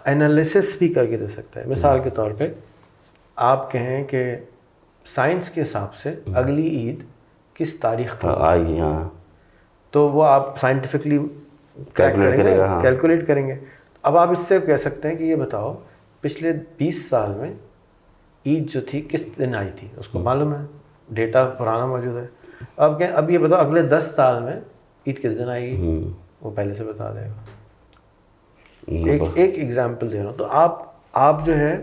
انالیسس بھی کر کے دے سکتا ہے. مثال کے طور پہ آپ کہیں کہ سائنس کے حساب سے اگلی عید کس تاریخ کو آئے گی, تو وہ آپ سائنٹیفکلی کیلکولیٹ کریں گے. اب آپ اس سے کہہ سکتے ہیں کہ یہ بتاؤ پچھلے 20 سال میں عید جو تھی کس دن آئی تھی, اس کو معلوم ہے, ڈیٹا پرانا موجود ہے. اب یہ بتاؤ اگلے 10 سال میں عید کس دن آئے گی, وہ پہلے سے بتا دے گا. ایک ایگزامپل دے رہا ہوں. تو آپ جو ہے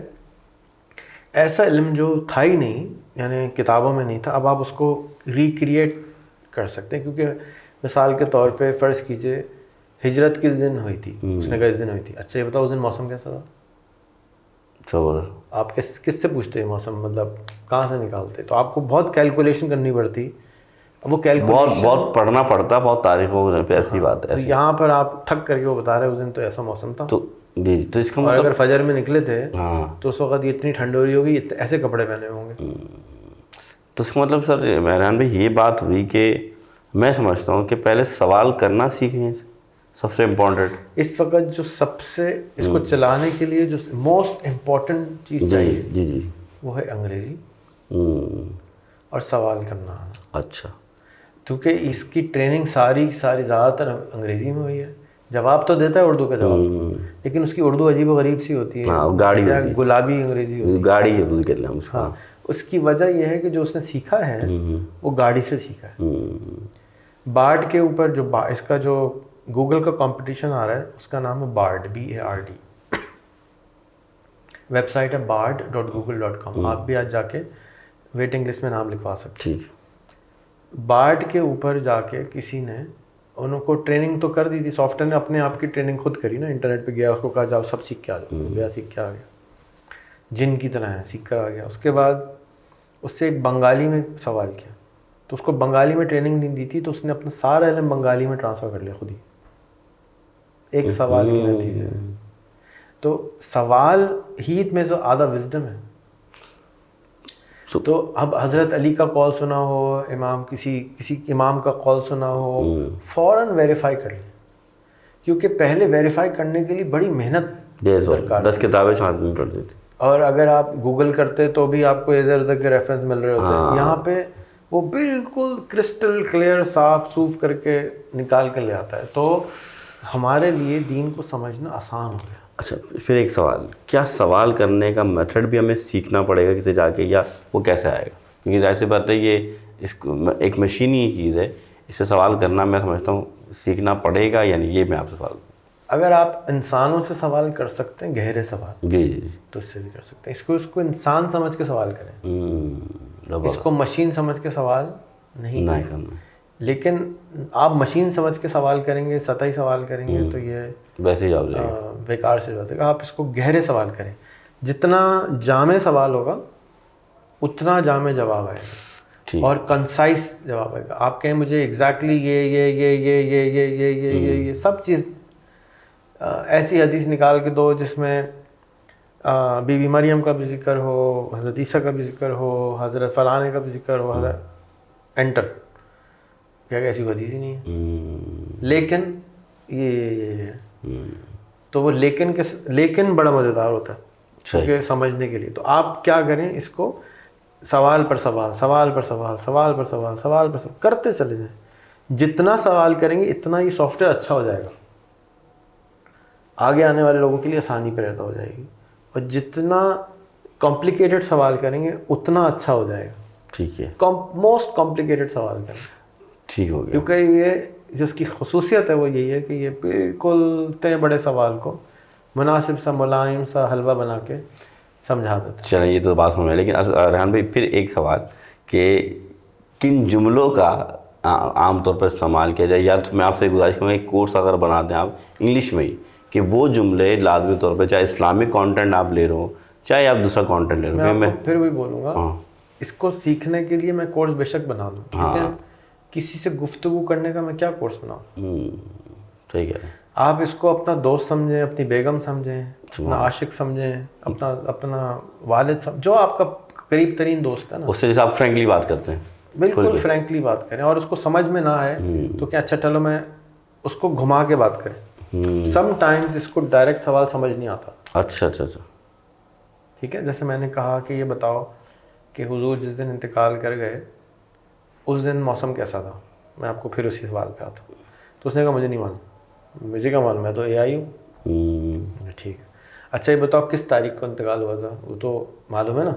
ایسا علم جو تھا ہی نہیں, یعنی کتابوں میں نہیں تھا, اب آپ اس کو ریکریٹ کر سکتے ہیں. کیونکہ مثال کے طور پہ فرض کیجئے ہجرت کس دن ہوئی تھی, اس نے کہا اس دن ہوئی تھی. اچھا یہ بتاؤ اس دن موسم کیسا تھا؟ آپ کس سے پوچھتے ہیں موسم, مطلب کہاں سے نکالتے؟ تو آپ کو بہت کیلکولیشن کرنی پڑتی. اب وہ بہت پڑھنا پڑتا, بہت تاریخوں پہ. ایسی بات ہے, یہاں پر آپ ٹھک کر کے وہ بتا رہے اس دن تو ایسا موسم تھا. تو اس کا اور اگر فجر میں نکلے تھے تو اس وقت یہ اتنی ٹھنڈ ہو رہی ہوگی, ایسے کپڑے پہنے ہوں گے. تو اس کا مطلب سر ریحان بھائی یہ بات ہوئی کہ میں سمجھتا ہوں کہ پہلے سوال کرنا سیکھیں, سب سے امپورٹنٹ. اس وقت جو سب سے اس کو چلانے کے لیے جو موسٹ امپورٹنٹ چیز چاہیے جی وہ ہے انگریزی اور سوال کرنا آنا. اچھا. کیونکہ اس کی ٹریننگ ساری زیادہ تر انگریزی میں ہوئی ہے. جواب تو دیتا ہے اردو کا جواب, لیکن اس کی اردو عجیب و غریب سی ہوتی ہے, گلابی انگریزی ہوتی ہے, گاڑی. ہاں, اس کی وجہ یہ ہے کہ جو اس نے سیکھا ہے وہ گاڑی سے سیکھا ہے. بارڈ کے اوپر جو اس کا جو گوگل کا کمپٹیشن آ رہا ہے اس کا نام ہے بارڈ, BARD. ویب سائٹ ہے bard.google.com. آپ بھی آج جا کے ویٹنگ لسٹ میں نام لکھوا سکتے ہیں. بارڈ کے اوپر جا کے کسی نے انہوں کو ٹریننگ تو کر دی تھی, سافٹ ویئر نے اپنے آپ کی ٹریننگ خود کری نا, انٹرنیٹ پہ گیا, اس کو کہا جاؤ سب سیکھ کے آ جاؤ, گیا سیکھ کے آ گیا, جن کی طرح ہے سیکھ کر آ گیا. اس کے بعد اس سے ایک بنگالی میں سوال کیا, تو اس کو بنگالی میں ٹریننگ نہیں دی تھی, تو اس نے اپنا سارا علم بنگالی میں ٹرانسفر کر لیا خود ہی, ایک سوال کے نتیجے. تو سوال ہی میں تو آدھا وزڈم ہے. تو اب حضرت علی کا قول سنا ہو, کسی امام کا قول سنا ہو, فوراً ویریفائی کر لیں, کیونکہ پہلے ویریفائی کرنے کے لیے بڑی محنت درکار, 10 کتابیں چھانٹنی پڑتی تھی. اور اگر آپ گوگل کرتے تو بھی آپ کو ادھر ادھر کے ریفرنس مل رہے ہوتے ہیں. یہاں پہ وہ بالکل کرسٹل کلیئر صاف صوف کر کے نکال کے لے آتا ہے. تو ہمارے لیے دین کو سمجھنا آسان ہو گیا. اچھا پھر ایک سوال, کیا سوال کرنے کا میتھڈ بھی ہمیں سیکھنا پڑے گا کسی جا کے, یا وہ کیسے آئے گا؟ کیونکہ ظاہر سی بات ہے یہ ایک مشینی چیز ہے, اس سے سوال کرنا میں سمجھتا ہوں سیکھنا پڑے گا, یعنی یہ میں آپ سے سوال. اگر آپ انسانوں سے سوال کر سکتے ہیں گہرے سوال, جی تو اس سے بھی کر سکتے ہیں. اس کو انسان سمجھ کے سوال کریں, اس کو مشین سمجھ کے سوال نہیں کرنا. لیکن آپ مشین سمجھ کے سوال کریں گے, سطحی سوال کریں گے, تو یہ ویسے ہی جواب جائے گا, بیکار سے جاتے گا. آپ اس کو گہرے سوال کریں, جتنا جامع سوال ہوگا اتنا جامع جواب آئے گا اور کنسائز جواب آئے گا. آپ کہیں مجھے ایگزیکٹلی یہ سب چیز ایسی حدیث نکال کے دو جس میں بی بی مریم کا بھی ذکر ہو, حضرت عیسیٰ کا بھی ذکر ہو, حضرت فلانے کا بھی ذکر ہو, حضرت انٹر, کیا ایسی حدیث ہی نہیں ہے. لیکن یہ تو وہ لیکن بڑا مزیدار ہوتا ہے کیونکہ سمجھنے کے لیے. تو آپ کیا کریں, اس کو سوال پر سوال, سوال پر سوال, سوال پر سوال, سوال پر سوال کرتے چلے جائیں. جتنا سوال کریں گے اتنا یہ سافٹ ویئر اچھا ہو جائے گا, آگے آنے والے لوگوں کے لیے آسانی پیدا ہو جائے گی. اور جتنا کمپلیکیٹڈ سوال کریں گے اتنا اچھا ہو جائے گا. ٹھیک ہے, موسٹ کمپلیکیٹڈ سوال کریں. ٹھیک ہو گیا. کیونکہ یہ جو اس کی خصوصیت ہے وہ یہی ہے کہ یہ بالکل اتنے بڑے سوال کو مناسب سا ملائم سا حلوہ بنا کے سمجھا دیتا ہے. چلیں یہ تو بات سمجھ میں, لیکن ریحان بھائی پھر ایک سوال کہ کن جملوں کا عام طور پر استعمال کیا جائے. یا تو میں آپ سے گزارش کروں گا ایک کورس اگر بنا دیں آپ انگلش میں ہی, کہ وہ جملے لازمی طور پہ چاہے اسلامک کانٹینٹ آپ لے رہے ہو چاہے آپ دوسرا کانٹینٹ لے رہے ہو. میں پھر وہی بولوں گا, اس کو سیکھنے کے لیے میں کورس بے شک بنا دوں, لیکن کسی سے گفتگو کرنے کا میں کیا کورس بناؤں؟ صحیح کہہ رہے ہیں. آپ اس کو اپنا دوست سمجھیں, اپنی بیگم سمجھیں, اپنا عاشق سمجھیں, اپنا والد سمجھیں, جو آپ کا قریب ترین دوست ہے نا, اس سے جیسے آپ فرینکلی بات کرتے ہیں, بالکل فرینکلی بات کریں. اور اس کو سمجھ میں نہ آئے تو کیا اچھا چلو میں اس کو گھما کے بات کریں. سم ٹائمز اس کو ڈائریکٹ سوال سمجھ نہیں آتا. اچھا اچھا اچھا, ٹھیک ہے. جیسے میں نے کہا کہ یہ بتاؤ کہ حضور جس دن انتقال کر گئے اس دن موسم کیسا تھا؟ میں آپ کو پھر اسی سوال پہ آتا ہوں. تو اس نے کہا مجھے نہیں معلوم. مجھے کیا معلوم, میں تو اے آئی ہوں. ٹھیک ہے, اچھا یہ بتاؤ کس تاریخ کو انتقال ہوا تھا؟ وہ تو معلوم ہے نا.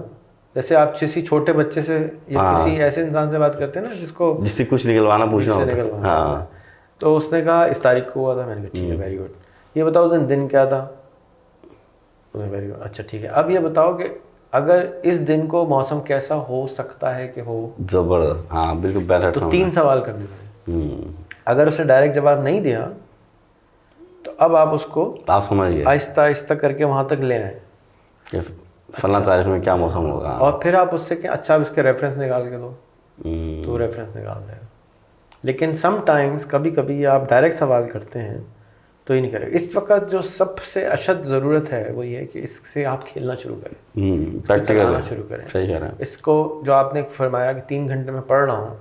جیسے آپ کسی چھوٹے بچے سے یا کسی ایسے انسان سے بات کرتے ہیں نا جس سے کچھ نکلوانا پوچھنا ہوتا ہے. تو اس نے کہا اس تاریخ کو ہوا تھا. میں نے کہا ٹھیک ہے, ویری گڈ. یہ بتاؤ اس دن کیا تھا؟ ویری گڈ, اچھا ٹھیک ہے. اب یہ بتاؤ کہ اگر اس دن کو موسم کیسا ہو سکتا ہے کہ ہو؟ زبردست, ہاں بالکل بیٹر. تو 3 سوال کرنے پڑے. اگر اس نے ڈائریکٹ جواب نہیں دیا تو اب آپ اس کو آپ سمجھ گئے آہستہ آہستہ کر کے وہاں تک لے آئیں کہ فلاں تاریخ میں کیا موسم ہوگا. اور پھر آپ اس سے کہ اچھا اب اس کے ریفرنس نکال کے دو, تو ریفرنس نکال دے گا. لیکن سم ٹائمز کبھی کبھی آپ ڈائریکٹ سوال کرتے ہیں تو ہی نہیں کرے گا. اس وقت جو سب سے اشد ضرورت ہے وہ یہ ہے کہ اس سے آپ کھیلنا شروع کریں, پریکٹیکل شروع کریں. صحیح کہہ رہے ہیں. اس کو جو آپ نے فرمایا کہ 3 گھنٹے میں پڑھ رہا ہوں,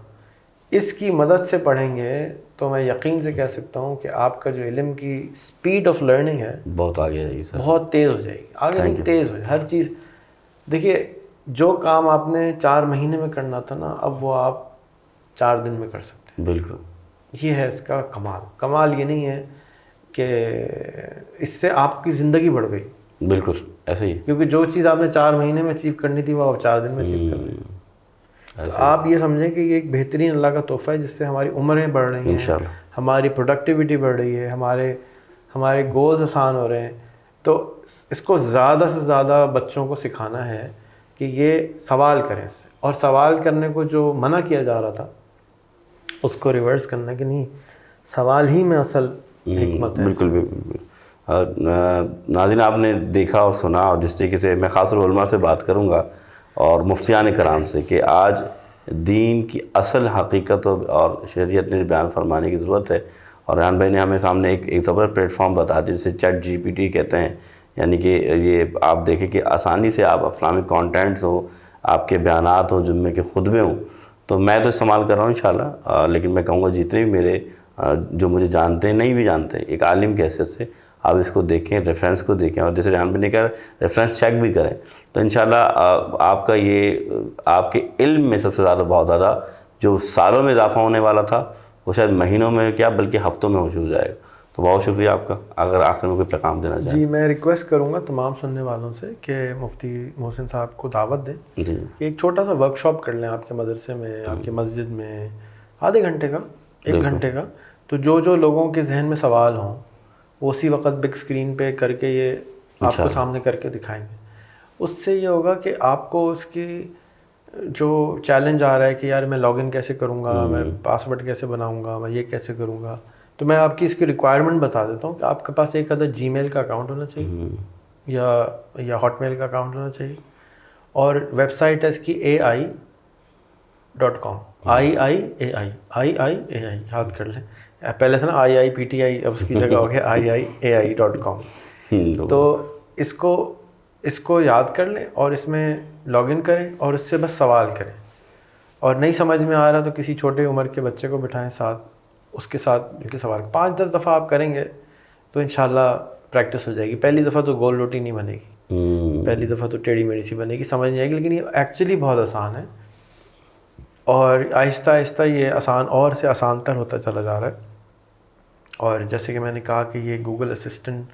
اس کی مدد سے پڑھیں گے تو میں یقین سے کہہ سکتا ہوں کہ آپ کا جو علم کی اسپیڈ آف لرننگ ہے بہت آگے جائے گی سر, بہت تیز ہو جائے گی. آگے نہیں, تیز ہو جائے ہر چیز. دیکھیے جو کام آپ نے 4 مہینے میں کرنا تھا نا, اب وہ آپ 4 دن میں کر سکتے ہیں. بالکل, یہ ہے اس کا کمال. کمال یہ نہیں ہے کہ اس سے آپ کی زندگی بڑھ گئی. بالکل ایسے ہی, کیونکہ جو چیز آپ نے 4 مہینے میں اچیو کرنی تھی وہ آپ 4 دن میں اچیو کر رہے ہیں. تو آپ یہ سمجھیں کہ یہ ایک بہترین اللہ کا تحفہ ہے جس سے ہماری عمریں بڑھ رہی ہیں, ہماری پروڈکٹیوٹی بڑھ رہی ہے, ہمارے گولز آسان ہو رہے ہیں. تو اس کو زیادہ سے زیادہ بچوں کو سکھانا ہے کہ یہ سوال کریں اس سے, اور سوال کرنے کو جو منع کیا جا رہا تھا اس کو ریورس کرنا کہ نہیں, سوال ہی میں اصل حکمت ہے. بالکل بالکل. ناظرین آپ نے دیکھا اور سنا, اور جس طریقے سے میں خاص طور علماء سے بات کروں گا اور مفتیان کرام سے کہ آج دین کی اصل حقیقت اور شریعت نے بیان فرمانے کی ضرورت ہے. اور ریحان بھائی نے ہمیں سامنے ایک زبردست پلیٹ فارم بتا دیا جسے چیٹ جی پی ٹی کہتے ہیں. یعنی کہ یہ آپ دیکھیں کہ آسانی سے آپ اسلامک کانٹینٹس ہوں, آپ کے بیانات ہوں, جمعے کے خطبے ہوں, تو میں تو استعمال کر رہا ہوں انشاءاللہ. لیکن میں کہوں گا جتنے بھی میرے جو مجھے جانتے ہیں نہیں بھی جانتے, ایک عالم کی حیثیت سے آپ اس کو دیکھیں, ریفرنس کو دیکھیں, اور جیسے ریحان بھائی نے کہا ریفرنس چیک بھی کریں. تو انشاءاللہ آپ کا یہ آپ کے علم میں سب سے زیادہ بہت زیادہ جو سالوں میں اضافہ ہونے والا تھا وہ شاید مہینوں میں کیا بلکہ ہفتوں میں ہو شروع جائے گا. تو بہت شکریہ آپ کا. اگر آخر میں کوئی پیغام دینا چاہیں. جی میں ریکویسٹ کروں گا تمام سننے والوں سے کہ مفتی محسن صاحب کو دعوت دیں. جی ایک چھوٹا سا ورک شاپ کر لیں آپ کے مدرسے میں, آپ کی مسجد میں, آدھے گھنٹے کا, 1 گھنٹے کا. تو جو لوگوں کے ذہن میں سوال ہوں وہ اسی وقت بگ اسکرین پہ کر کے یہ آپ کو سامنے کر کے دکھائیں گے. اس سے یہ ہوگا کہ آپ کو اس کی جو چیلنج آ رہا ہے کہ یار میں لاگ ان کیسے کروں گا, میں پاسورڈ کیسے بناؤں گا, میں یہ کیسے کروں گا, تو میں آپ کی اس کی ریکوائرمنٹ بتا دیتا ہوں کہ آپ کے پاس ایک عدد جی میل کا اکاؤنٹ ہونا چاہیے یا ہاٹ میل کا اکاؤنٹ ہونا چاہیے, اور ویب سائٹ ہے اس کی AI.com, AI یاد کر لیں. پہلے تھا نا IIPTI, اب اس کی جگہ ہو گیا AI.com. تو اس کو یاد کر لیں اور اس میں لاگ ان کریں اور اس سے بس سوال کریں. اور نہیں سمجھ میں آ رہا تو کسی چھوٹے عمر کے بچے کو بٹھائیں ساتھ, اس کے ساتھ ان کے سوال 5-10 دفعہ آپ کریں گے تو انشاءاللہ پریکٹس ہو جائے گی. پہلی دفعہ تو گول روٹی نہیں بنے گی, پہلی دفعہ تو ٹیڑھی میڑھی سی بنے گی, سمجھ نہیں آئے گی. لیکن یہ ایکچولی بہت آسان ہے, اور آہستہ آہستہ یہ آسان اور سے آسان تر ہوتا چلا جا رہا ہے. اور جیسے کہ میں نے کہا کہ یہ گوگل اسسٹنٹ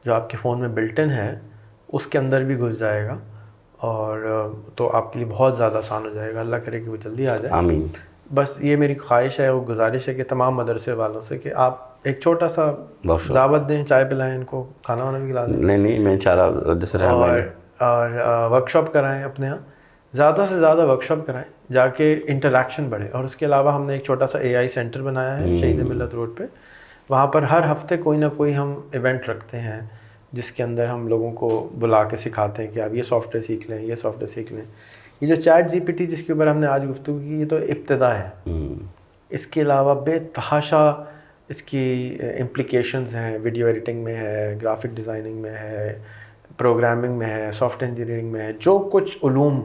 جو آپ کے فون میں بلٹ ان ہے اس کے اندر بھی گھس جائے گا, اور تو آپ کے لیے بہت زیادہ آسان ہو جائے گا. اللہ کرے کہ وہ جلدی آ جائے. آمین. بس یہ میری خواہش ہے, وہ گزارش ہے کہ تمام مدرسے والوں سے کہ آپ ایک چھوٹا سا دعوت دیں, چائے پلائیں, ان کو کھانا وانا بھی کھلا دیں. نہیں میں انشاءاللہ جیسے اور ورک شاپ کرائیں اپنے یہاں, زیادہ سے زیادہ ورکشاپ کرائیں جا کے انٹریکشن بڑھے. اور اس کے علاوہ ہم نے ایک چھوٹا سا AI سینٹر بنایا ہے شہید ملت روڈ پہ. وہاں پر ہر ہفتے کوئی نہ کوئی ہم ایونٹ رکھتے ہیں جس کے اندر ہم لوگوں کو بلا کے سکھاتے ہیں کہ آپ یہ سافٹ ویئر سیکھ لیں, یہ سافٹ ویئر سیکھ لیں. یہ جو ChatGPT جس کے اوپر ہم نے آج گفتگو کی, یہ تو ابتدا ہے. اس کے علاوہ بے تحاشا اس کی امپلیکیشنز ہیں. ویڈیو ایڈیٹنگ میں ہے, گرافک ڈیزائننگ میں ہے, پروگرامنگ میں ہے, سافٹ انجینئرنگ میں ہے. جو کچھ علوم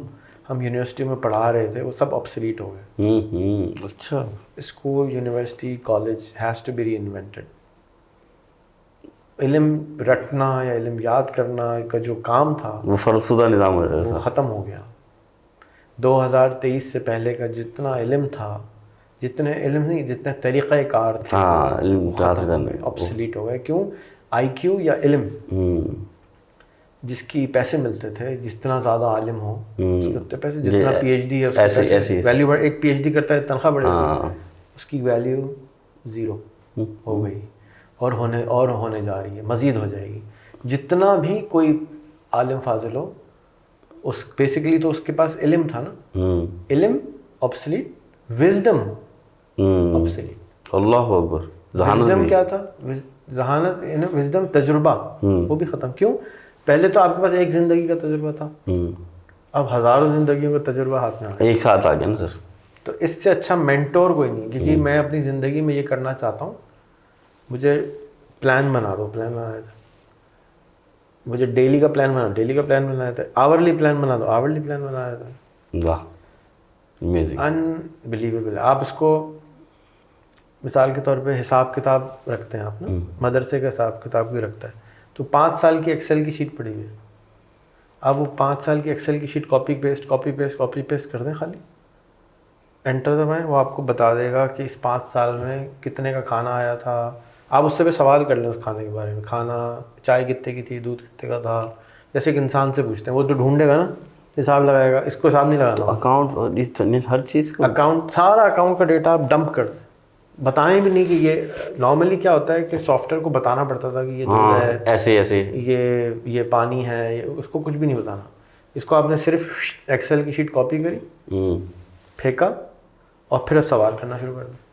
ہم یونیورسٹی میں پڑھا رہے تھے وہ سب آبسلیٹ ہو گئے. اچھا. School, university, college has to be reinvented. علم رٹنا یا علم یاد کرنا کا جو کام تھا وہ فرسودہ نظام ہو رہا وہ ختم ہو گیا. 2023 سے پہلے کا جتنا علم تھا, جتنے علم نہیں جتنے طریقہ کار تھے, آبسلیٹ ہو گئے. کیوں؟ IQ یا علم جس کی پیسے ملتے تھے, جتنا زیادہ عالم ہو اس کے اتنے پیسے, جتنا PhD ہے اس کی ویلیو. ایک PhD کرتا ہے تنخواہ بڑھے گی, اس کی ویلیو زیرو ہو گئی اور ہونے جا رہی ہے, مزید ہو جائے گی. جتنا بھی کوئی عالم فاضل ہو, اس بیسیکلی تو اس کے پاس علم تھا نا. علم آبسلیٹ, وزڈم آبسلیٹ. اللہ اکبر. وزڈم کیا تھا؟ ذہانت, وزڈم تجربہ, وہ بھی ختم. کیوں؟ پہلے تو آپ کے پاس ایک زندگی کا تجربہ تھا, اب ہزاروں زندگیوں کا تجربہ ہاتھ میں آ گیا, ایک ساتھ آ گیا نا سر. تو اس سے اچھا مینٹور کوئی نہیں کہ جی میں اپنی زندگی میں یہ کرنا چاہتا ہوں, مجھے پلان بنا دو. پلان بنایا تھا مجھے, ڈیلی کا پلان بنا, ڈیلی کا پلان بنایا تھا. آورلی پلان بنا دو, آورلی پلان بنایا تھا. واہ, امیزنگ, انبلیویبل. آپ اس کو مثال کے طور پہ حساب کتاب رکھتے ہیں آپ نا, مدرسے کا حساب کتاب بھی رکھتا ہے, تو 5 سال کی ایکسل کی شیٹ پڑی ہوئی ہے. اب وہ 5 سال کی ایکسل کی شیٹ کاپی پیسٹ کر دیں, خالی انٹر دبائیں, وہ آپ کو بتا دے گا کہ اس 5 سال میں کتنے کا کھانا آیا تھا. آپ اس سے بھی سوال کر لیں اس کھانے کے بارے میں, کھانا چائے کتنے کی تھی, دودھ کتنے کا تھا. جیسے کہ انسان سے پوچھتے ہیں, وہ تو ڈھونڈے گا نا, حساب لگائے گا. اس کو حساب نہیں لگانا, اکاؤنٹ ہر چیز, اکاؤنٹ, سارا اکاؤنٹ کا ڈیٹا آپ ڈمپ کر دیں. بتائیں بھی نہیں کہ یہ نارملی کیا ہوتا ہے کہ سافٹ ویئر کو بتانا پڑتا تھا کہ یہ دودھ ہے, ایسے یہ پانی ہے, اس کو کچھ بھی نہیں بتانا. اس کو آپ نے صرف ایکسل کی شیٹ کاپی کری, پھینکا, اور پھر اب سوال کرنا شروع کر دیں.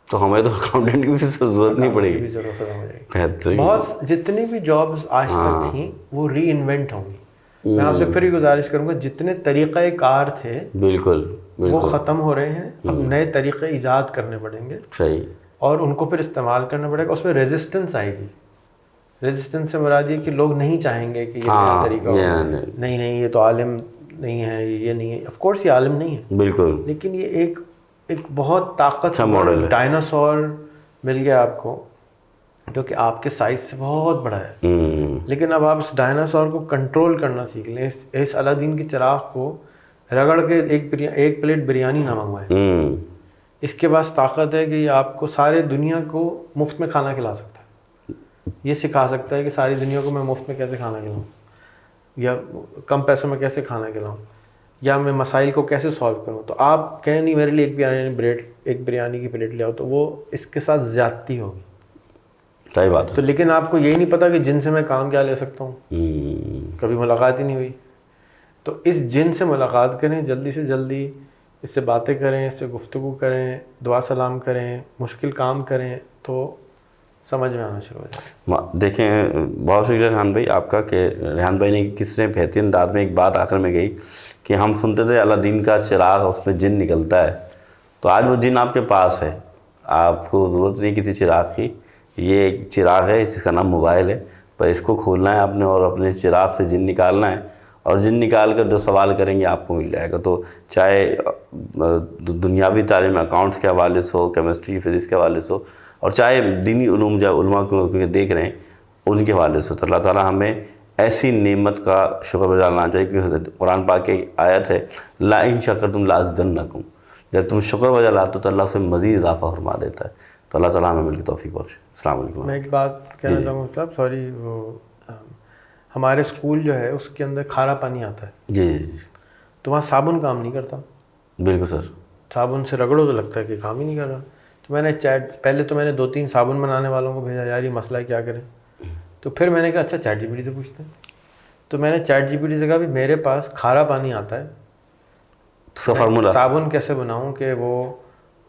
تو ہمیں تو اکاؤنٹنٹ کی بھی ضرورت نہیں پڑے گی. بہت جتنی بھی جابس آج تک تھیں وہ ری انوینٹ ہوں گی. میں آپ سے پھر بھی گزارش کروں گا, جتنے طریقہ کار تھے بالکل وہ ختم ہو رہے ہیں. اب نئے طریقے ایجاد کرنے پڑیں گے, صحیح, اور ان کو پھر استعمال کرنا پڑے گا. اس میں ریزسٹنس آئے گی. ریزسٹنس سے مراد یہ کہ لوگ نہیں چاہیں گے کہ یہ نیا طریقہ ہو, نہیں یہ تو عالم نہیں ہے, یہ نہیں ہے. آف کورس یہ عالم نہیں ہے بالکل, لیکن یہ ایک بہت طاقتور ڈائناسور مل گیا آپ کو جو کہ آپ کے سائز سے بہت بڑا ہے. لیکن اب آپ اس ڈائناسور کو کنٹرول کرنا سیکھ لیں. اس الادین کے چراغ کو رگڑ کے ایک پلیٹ بریانی نہ منگوائیں. اس کے پاس طاقت ہے کہ یہ آپ کو سارے دنیا کو مفت میں کھانا کھلا سکتا ہے. یہ سکھا سکتا ہے کہ ساری دنیا کو میں مفت میں کیسے کھانا کھلاؤں, یا کم پیسوں میں کیسے کھانا کھلاؤں, یا میں مسائل کو کیسے سالو کروں. تو آپ کہیں نہیں میرے لیے ایک بریانی کی پلیٹ لے آؤ, تو وہ اس کے ساتھ زیادتی ہوگی. صحیح بات ہے. تو لیکن آپ کو یہی نہیں پتا کہ جن سے میں کام کیا لے سکتا ہوں, کبھی ملاقات ہی نہیں ہوئی. تو اس جن سے ملاقات کریں, جلدی سے جلدی اس سے باتیں کریں, اس سے گفتگو کریں, دعا سلام کریں, مشکل کام کریں, تو سمجھ میں آنا شروع ہو جائے. دیکھیں, بہت شکریہ ریحان بھائی آپ کا کہ ریحان بھائی نے کس نے بہترین انداز میں ایک بات آخر میں گئی کہ ہم سنتے تھے الادین کا چراغ, اس میں جن نکلتا ہے. تو آج وہ جن آپ کے پاس ہے, آپ کو ضرورت نہیں کسی چراغ کی. یہ ایک چراغ ہے جس کا نام موبائل ہے, پر اس کو کھولنا ہے آپ نے اور اپنے چراغ سے جن نکالنا ہے, اور جن نکال کر جو سوال کریں گے آپ کو مل جائے گا. تو چاہے دنیاوی تعلیم اکاؤنٹس کے حوالے سے ہو, کیمسٹری فزکس کے حوالے سے ہو, اور چاہے دینی علوم جو علماء کو دیکھ رہے ہیں ان کے حوالے سے, تو اللہ تعالیٰ ہمیں ایسی نعمت کا شکر گزار لانا چاہیے. کیونکہ قرآن پاک کی آیت ہے, لا ان شکرتم لازیدنکم, جب تم شکر بجا لاتے ہو تو اللہ سے مزید اضافہ فرما دیتا ہے. تو اللہ تعالیٰ ہمیں مل کے توفیق بخشے. السلام علیکم. میں ایک بات کہنا چاہوں گا صاحب, سوری, وہ ہمارے اسکول جو ہے اس کے اندر کھارا پانی آتا ہے. جی, تو وہاں صابن کام نہیں کرتا. بالکل سر. صابن سے رگڑو تو لگتا ہے کہ کام ہی نہیں کر رہا. تو میں نے پہلے تو میں نے 2-3 صابن بنانے والوں کو بھیجا, یار یہ مسئلہ ہے کیا کریں. تو پھر میں نے کہا اچھا ChatGPT سے پوچھتے ہیں. تو میں نے ChatGPT سے کہا بھی میرے پاس کھارا پانی آتا ہے, اس کا فارمولا صابن کیسے بناؤں کہ وہ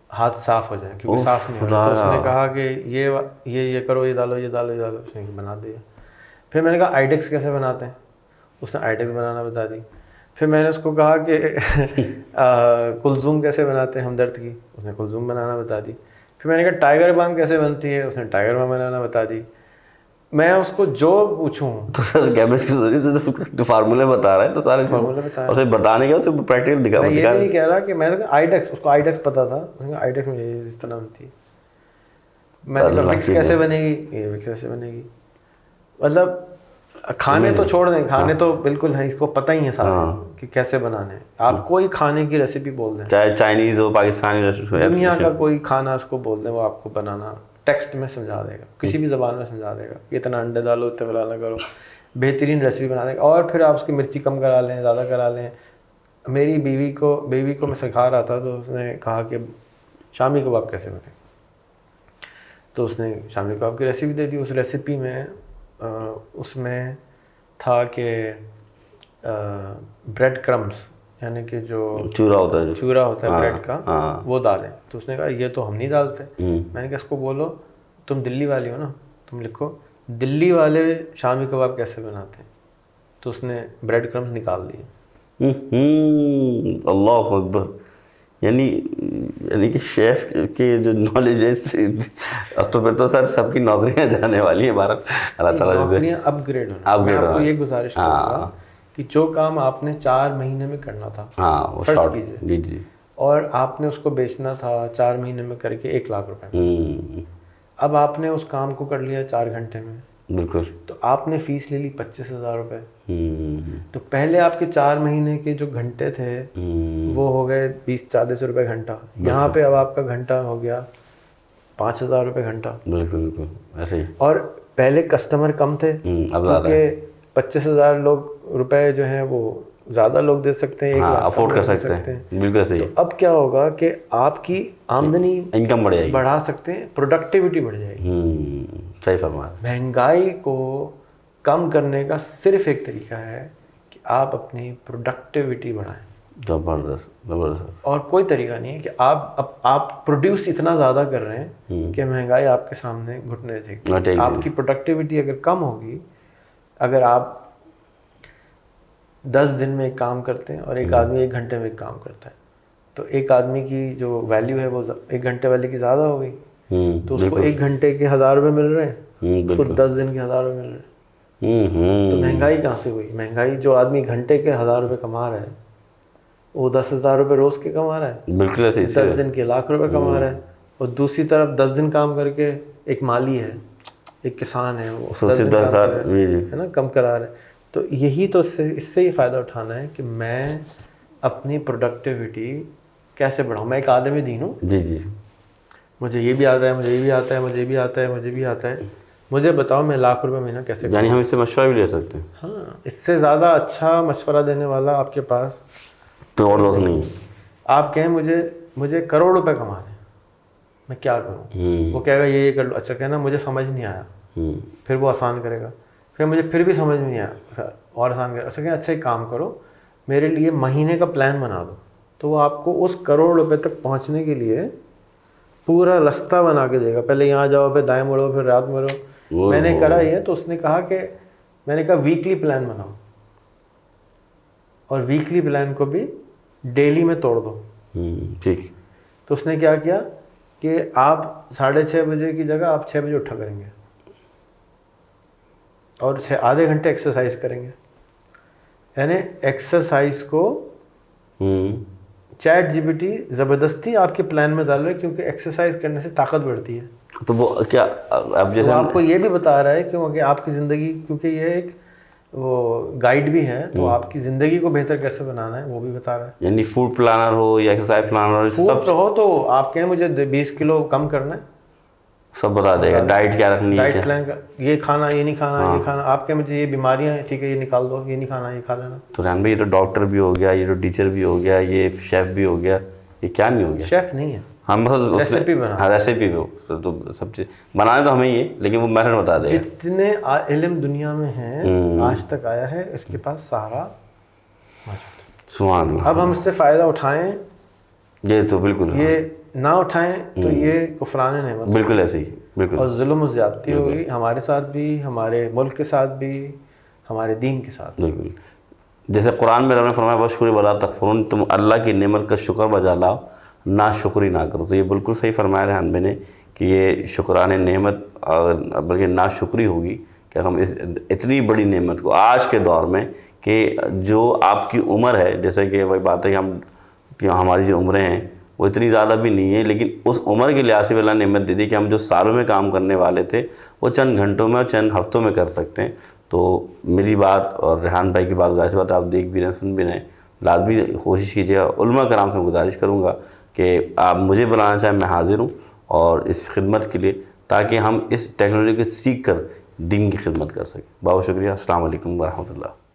ہاتھ صاف ہو جائے, کیونکہ صاف نہیں ہو رہا. تو اس نے کہا کہ یہ کرو, یہ ڈالو, یہ ڈالو, یہ ڈالو. اس نے بنا دیا. پھر میں نے کہا آئیڈیکس کیسے بناتے ہیں, اس نے آئیڈیکس بنانا بتا دی. پھر میں نے اس کو کہا کہ کلزوم کیسے بناتے ہیں ہمدرد کی, اس نے کلزوم بنانا بتا دی. پھر میں نے کہا ٹائیگر بام کیسے بنتی ہے, اس نے ٹائیگر بام بنانا بتا دی. میں اس کو جو پوچھوں تو سر کیمسٹ کے ذریعے جو فارمولے بتا رہا ہے تو سارے فارمولہ بتا اسے بتانے کا اسے پریکٹیکل دکھا. میں یہ بھی نہیں کہہ رہا کہ میں نے کہا آئیڈیکس, اس کو آئیڈیکس پتا تھا. اس نے کہا آئیڈیکس میں یہ اس طرح بنتی ہے. میں نے کہا وکس کیسے بنے گی, یہ وکس کیسے بنے گی. مطلب کھانے تو چھوڑ دیں, کھانے تو بالکل ہے, اس کو پتہ ہی ہے سارا کہ کیسے بنانے ہیں. آپ کوئی کھانے کی ریسیپی بول دیں, چاہے چائنیز ہو, پاکستانی ریسٹورینٹ, دنیا کا کوئی کھانا اس کو بول دیں, وہ آپ کو بنانا ٹیکسٹ میں سمجھا دے گا, کسی بھی زبان میں سمجھا دے گا. اتنا انڈے ڈالو, اتنا فلانا کرو, بہترین ریسیپی بنا دے گا. اور پھر آپ اس کی مرچی کم کرا لیں, زیادہ کرا لیں. میری بیوی کو میں سکھا رہا تھا, تو اس نے کہا کہ شامی کباب کیسے بنے, تو اس نے شامی کباب کی ریسیپی دے دی. اس ریسیپی میں اس میں تھا کہ بریڈ کرمس, یعنی کہ جو چورا ہوتا ہے بریڈ کا, وہ ڈالیں. تو اس نے کہا یہ تو ہم نہیں ڈالتے. میں نے کہا اس کو بولو تم دلی والی ہو نا, تم لکھو دلی والے شامی کباب کیسے بناتے ہیں. تو اس نے بریڈ کرمس نکال دیے. اللہ اکبر. یعنی کہ شیف کی جو نالج ہے, اب تو پھر تو سر سب کی نوکریاں جانے والی ہیں بھارت. اللہ تعالیٰ نوکریاں اپ گریڈ ہونا. میں آپ کو یہ گزارش کروں گا کہ جو کام آپ نے 4 مہینے میں کرنا تھا, فرض کیجیے, جی, اور آپ نے اس کو بیچنا تھا 4 مہینے میں کر کے 1 لاکھ روپے. اب آپ نے اس کام کو کر لیا 4 گھنٹے میں, بالکل, تو آپ نے فیس لے لی 25,000 روپے. تو پہلے آپ کے 4 مہینے کے جو گھنٹے تھے وہ ہو گئے 20-40 روپے گھنٹہ. یہاں پہ اب آپ کا گھنٹہ ہو گیا 5,000 روپے گھنٹہ. بالکل ایسے ہی. اور پہلے کسٹمر کم تھے, کیونکہ 25,000 روپے جو ہیں وہ زیادہ لوگ دے سکتے ہیں, 1 لاکھ افورڈ کر سکتے ہیں. بالکل صحیح. تو اب کیا ہوگا کہ آپ کی آمدنی انکم بڑھا سکتے ہیں, پروڈکٹیوٹی بڑھ جائے گی. صحیح فرمایا. مہنگائی کو کم کرنے کا صرف ایک طریقہ ہے کہ آپ اپنی پروڈکٹیوٹی بڑھائیں. زبردست. اور کوئی طریقہ نہیں ہے کہ آپ پروڈیوس اتنا زیادہ کر رہے ہیں کہ مہنگائی آپ کے سامنے گھٹنے سے. آپ کی پروڈکٹیوٹی اگر کم ہوگی, اگر آپ 10 دن میں ایک کام کرتے ہیں اور ایک آدمی 1 گھنٹے میں ایک کام کرتا ہے, تو ایک آدمی کی جو ویلیو ہے وہ 1 گھنٹے والے کی زیادہ ہو گئی. تو اس کو 1 گھنٹے کے 1,000 روپے مل رہے ہیں, اس کو 10 دن کے 1,000 روپے مل رہے ہیں. تو مہنگائی کہاں سے ہوئی؟ مہنگائی جو آدمی گھنٹے کے 1,000 روپے کما رہا ہے وہ 10,000 روپے روز کے کما رہا ہے. بالکل 10 دن کے 1,00,000 روپے کما رہا ہے. اور دوسری طرف 10 دن کام کر کے ایک مالی ہے, ایک کسان ہے, وہ 10 دن ہے نا کم کرا رہا ہے. تو یہی تو اس سے ہی فائدہ اٹھانا ہے کہ میں اپنی پروڈکٹیوٹی کیسے بڑھاؤں. میں ایک آدمی دین ہوں, جی, مجھے یہ بھی آتا ہے, مجھے یہ بھی آتا ہے, مجھے بھی آتا ہے, مجھے بھی آتا ہے. مجھے بتاؤ میں 1,00,000 روپے مہینہ کیسے یعنی ہم اس سے مشورہ بھی لے سکتے ہیں. ہاں, اس سے زیادہ اچھا مشورہ دینے والا آپ کے پاس تو اور دوست نہیں. آپ کہیں مجھے کروڑ روپے کمانے, میں کیا کروں؟ وہ کہے گا یہ کر لو. اچھا کہنا مجھے سمجھ نہیں آیا, پھر وہ آسان کرے گا. پھر مجھے پھر بھی سمجھ نہیں آیا, اور آسان کرے گا. اچھا کہ اچھا ایک کام کرو, میرے لیے مہینے کا پلان بنا دو. تو وہ آپ کو اس کروڑ روپے تک پہنچنے کے لیے پورا رستہ بنا کے دے گا. پہلے یہاں جاؤ, پھر دائیں مڑو, پھر رات مڑو. میں نے کرا یہ, تو اس نے کہا کہ میں نے کہا ویکلی پلان بناؤ, اور ویکلی پلان کو بھی ڈیلی میں توڑ دو. ٹھیک. تو اس نے کیا کیا کہ آپ 6:30 بجے کی جگہ آپ 6 بجے اٹھا کریں گے, اور آدھے گھنٹے ایکسرسائز کریں گے. یعنی ایکسرسائز کو چیٹ جی پی ٹی زبردستی آپ کے پلان میں ڈال رہا ہے, کیونکہ ایکسرسائز کرنے سے طاقت بڑھتی ہے. تو وہ کیا اب جیسے آپ کو یہ بھی بتا رہا ہے کیونکہ آپ کی زندگی, کیونکہ یہ ایک وہ گائیڈ بھی ہے, تو آپ کی زندگی کو بہتر کیسے بنانا ہے وہ بھی بتا رہا ہے. یعنی فوڈ پلانر ہو یا ایکسرسائز پلانر ہو, فوڈ ہو تو آپ کہیں مجھے 20 کلو کم کرنا ہے, سب بتا دے گا. ڈائٹ کیا رکھنی ہے, ڈائٹ پلان کا, یہ کھانا, یہ نہیں کھانا, یہ کھانا. آپ کہیں مجھے یہ بیماریاں ہیں, ٹھیک ہے یہ نکال دو, یہ نہیں کھانا, یہ کھا لینا. تو ریحان بھائی یہ تو ڈاکٹر بھی ہو گیا, یہ تو ٹیچر بھی ہو گیا, یہ شیف بھی ہو گیا, یہ کیا نہیں ہو گیا؟ شیف نہیں ہے, ہم بس ریسیپی بنا. ہاں ریسیپی ہو تو سب چیز بنانے تو ہمیں ہی ہے, لیکن وہ میتھڈ بتا دے. جتنے علم دنیا میں ہیں آج تک آیا ہے, اس کے پاس سارا موجود ہے. سبحان اللہ. اب ہم اس سے فائدہ اٹھائیں یہ تو بالکل یہ نہ اٹھائیں تو یہ کفران نعمت بالکل ایسے ہی بالکل. اور ظلم و زیادتی ہوگی ہمارے ساتھ بھی, ہمارے ملک کے ساتھ بھی, ہمارے دین کے ساتھ. بالکل جیسے قرآن میں رب نے فرمایا بشکر ولا تکفرون, تم اللہ کی نعمت کا شکر بجا لاؤ نہ شکری نہ کرو. تو یہ بالکل صحیح فرمایا ریحان بھائی نے کہ یہ شکران نعمت اور بلکہ نا شکری ہوگی کہ ہم اس اتنی بڑی نعمت کو آج کے دور میں کہ جو آپ کی عمر ہے, جیسے کہ وہی بات ہے کہ ہماری جو عمریں ہیں وہ اتنی زیادہ بھی نہیں ہے, لیکن اس عمر کے لحاظ سے اللہ نے نعمت دے دی کہ ہم جو سالوں میں کام کرنے والے تھے وہ چند گھنٹوں میں اور چند ہفتوں میں کر سکتے ہیں. تو میری بات اور ریحان بھائی کی بات ظاہر سی بات آپ دیکھ بھی رہے ہیں سن بھی رہے ہیں, لازمی کوشش کیجیے. علماء کرام سے گزارش کروں گا کہ آپ مجھے بلانا چاہیں میں حاضر ہوں اور اس خدمت کے لیے, تاکہ ہم اس ٹیکنالوجی کو سیکھ کر دین کی خدمت کر سکیں. بہت شکریہ. السلام علیکم ورحمۃ اللہ.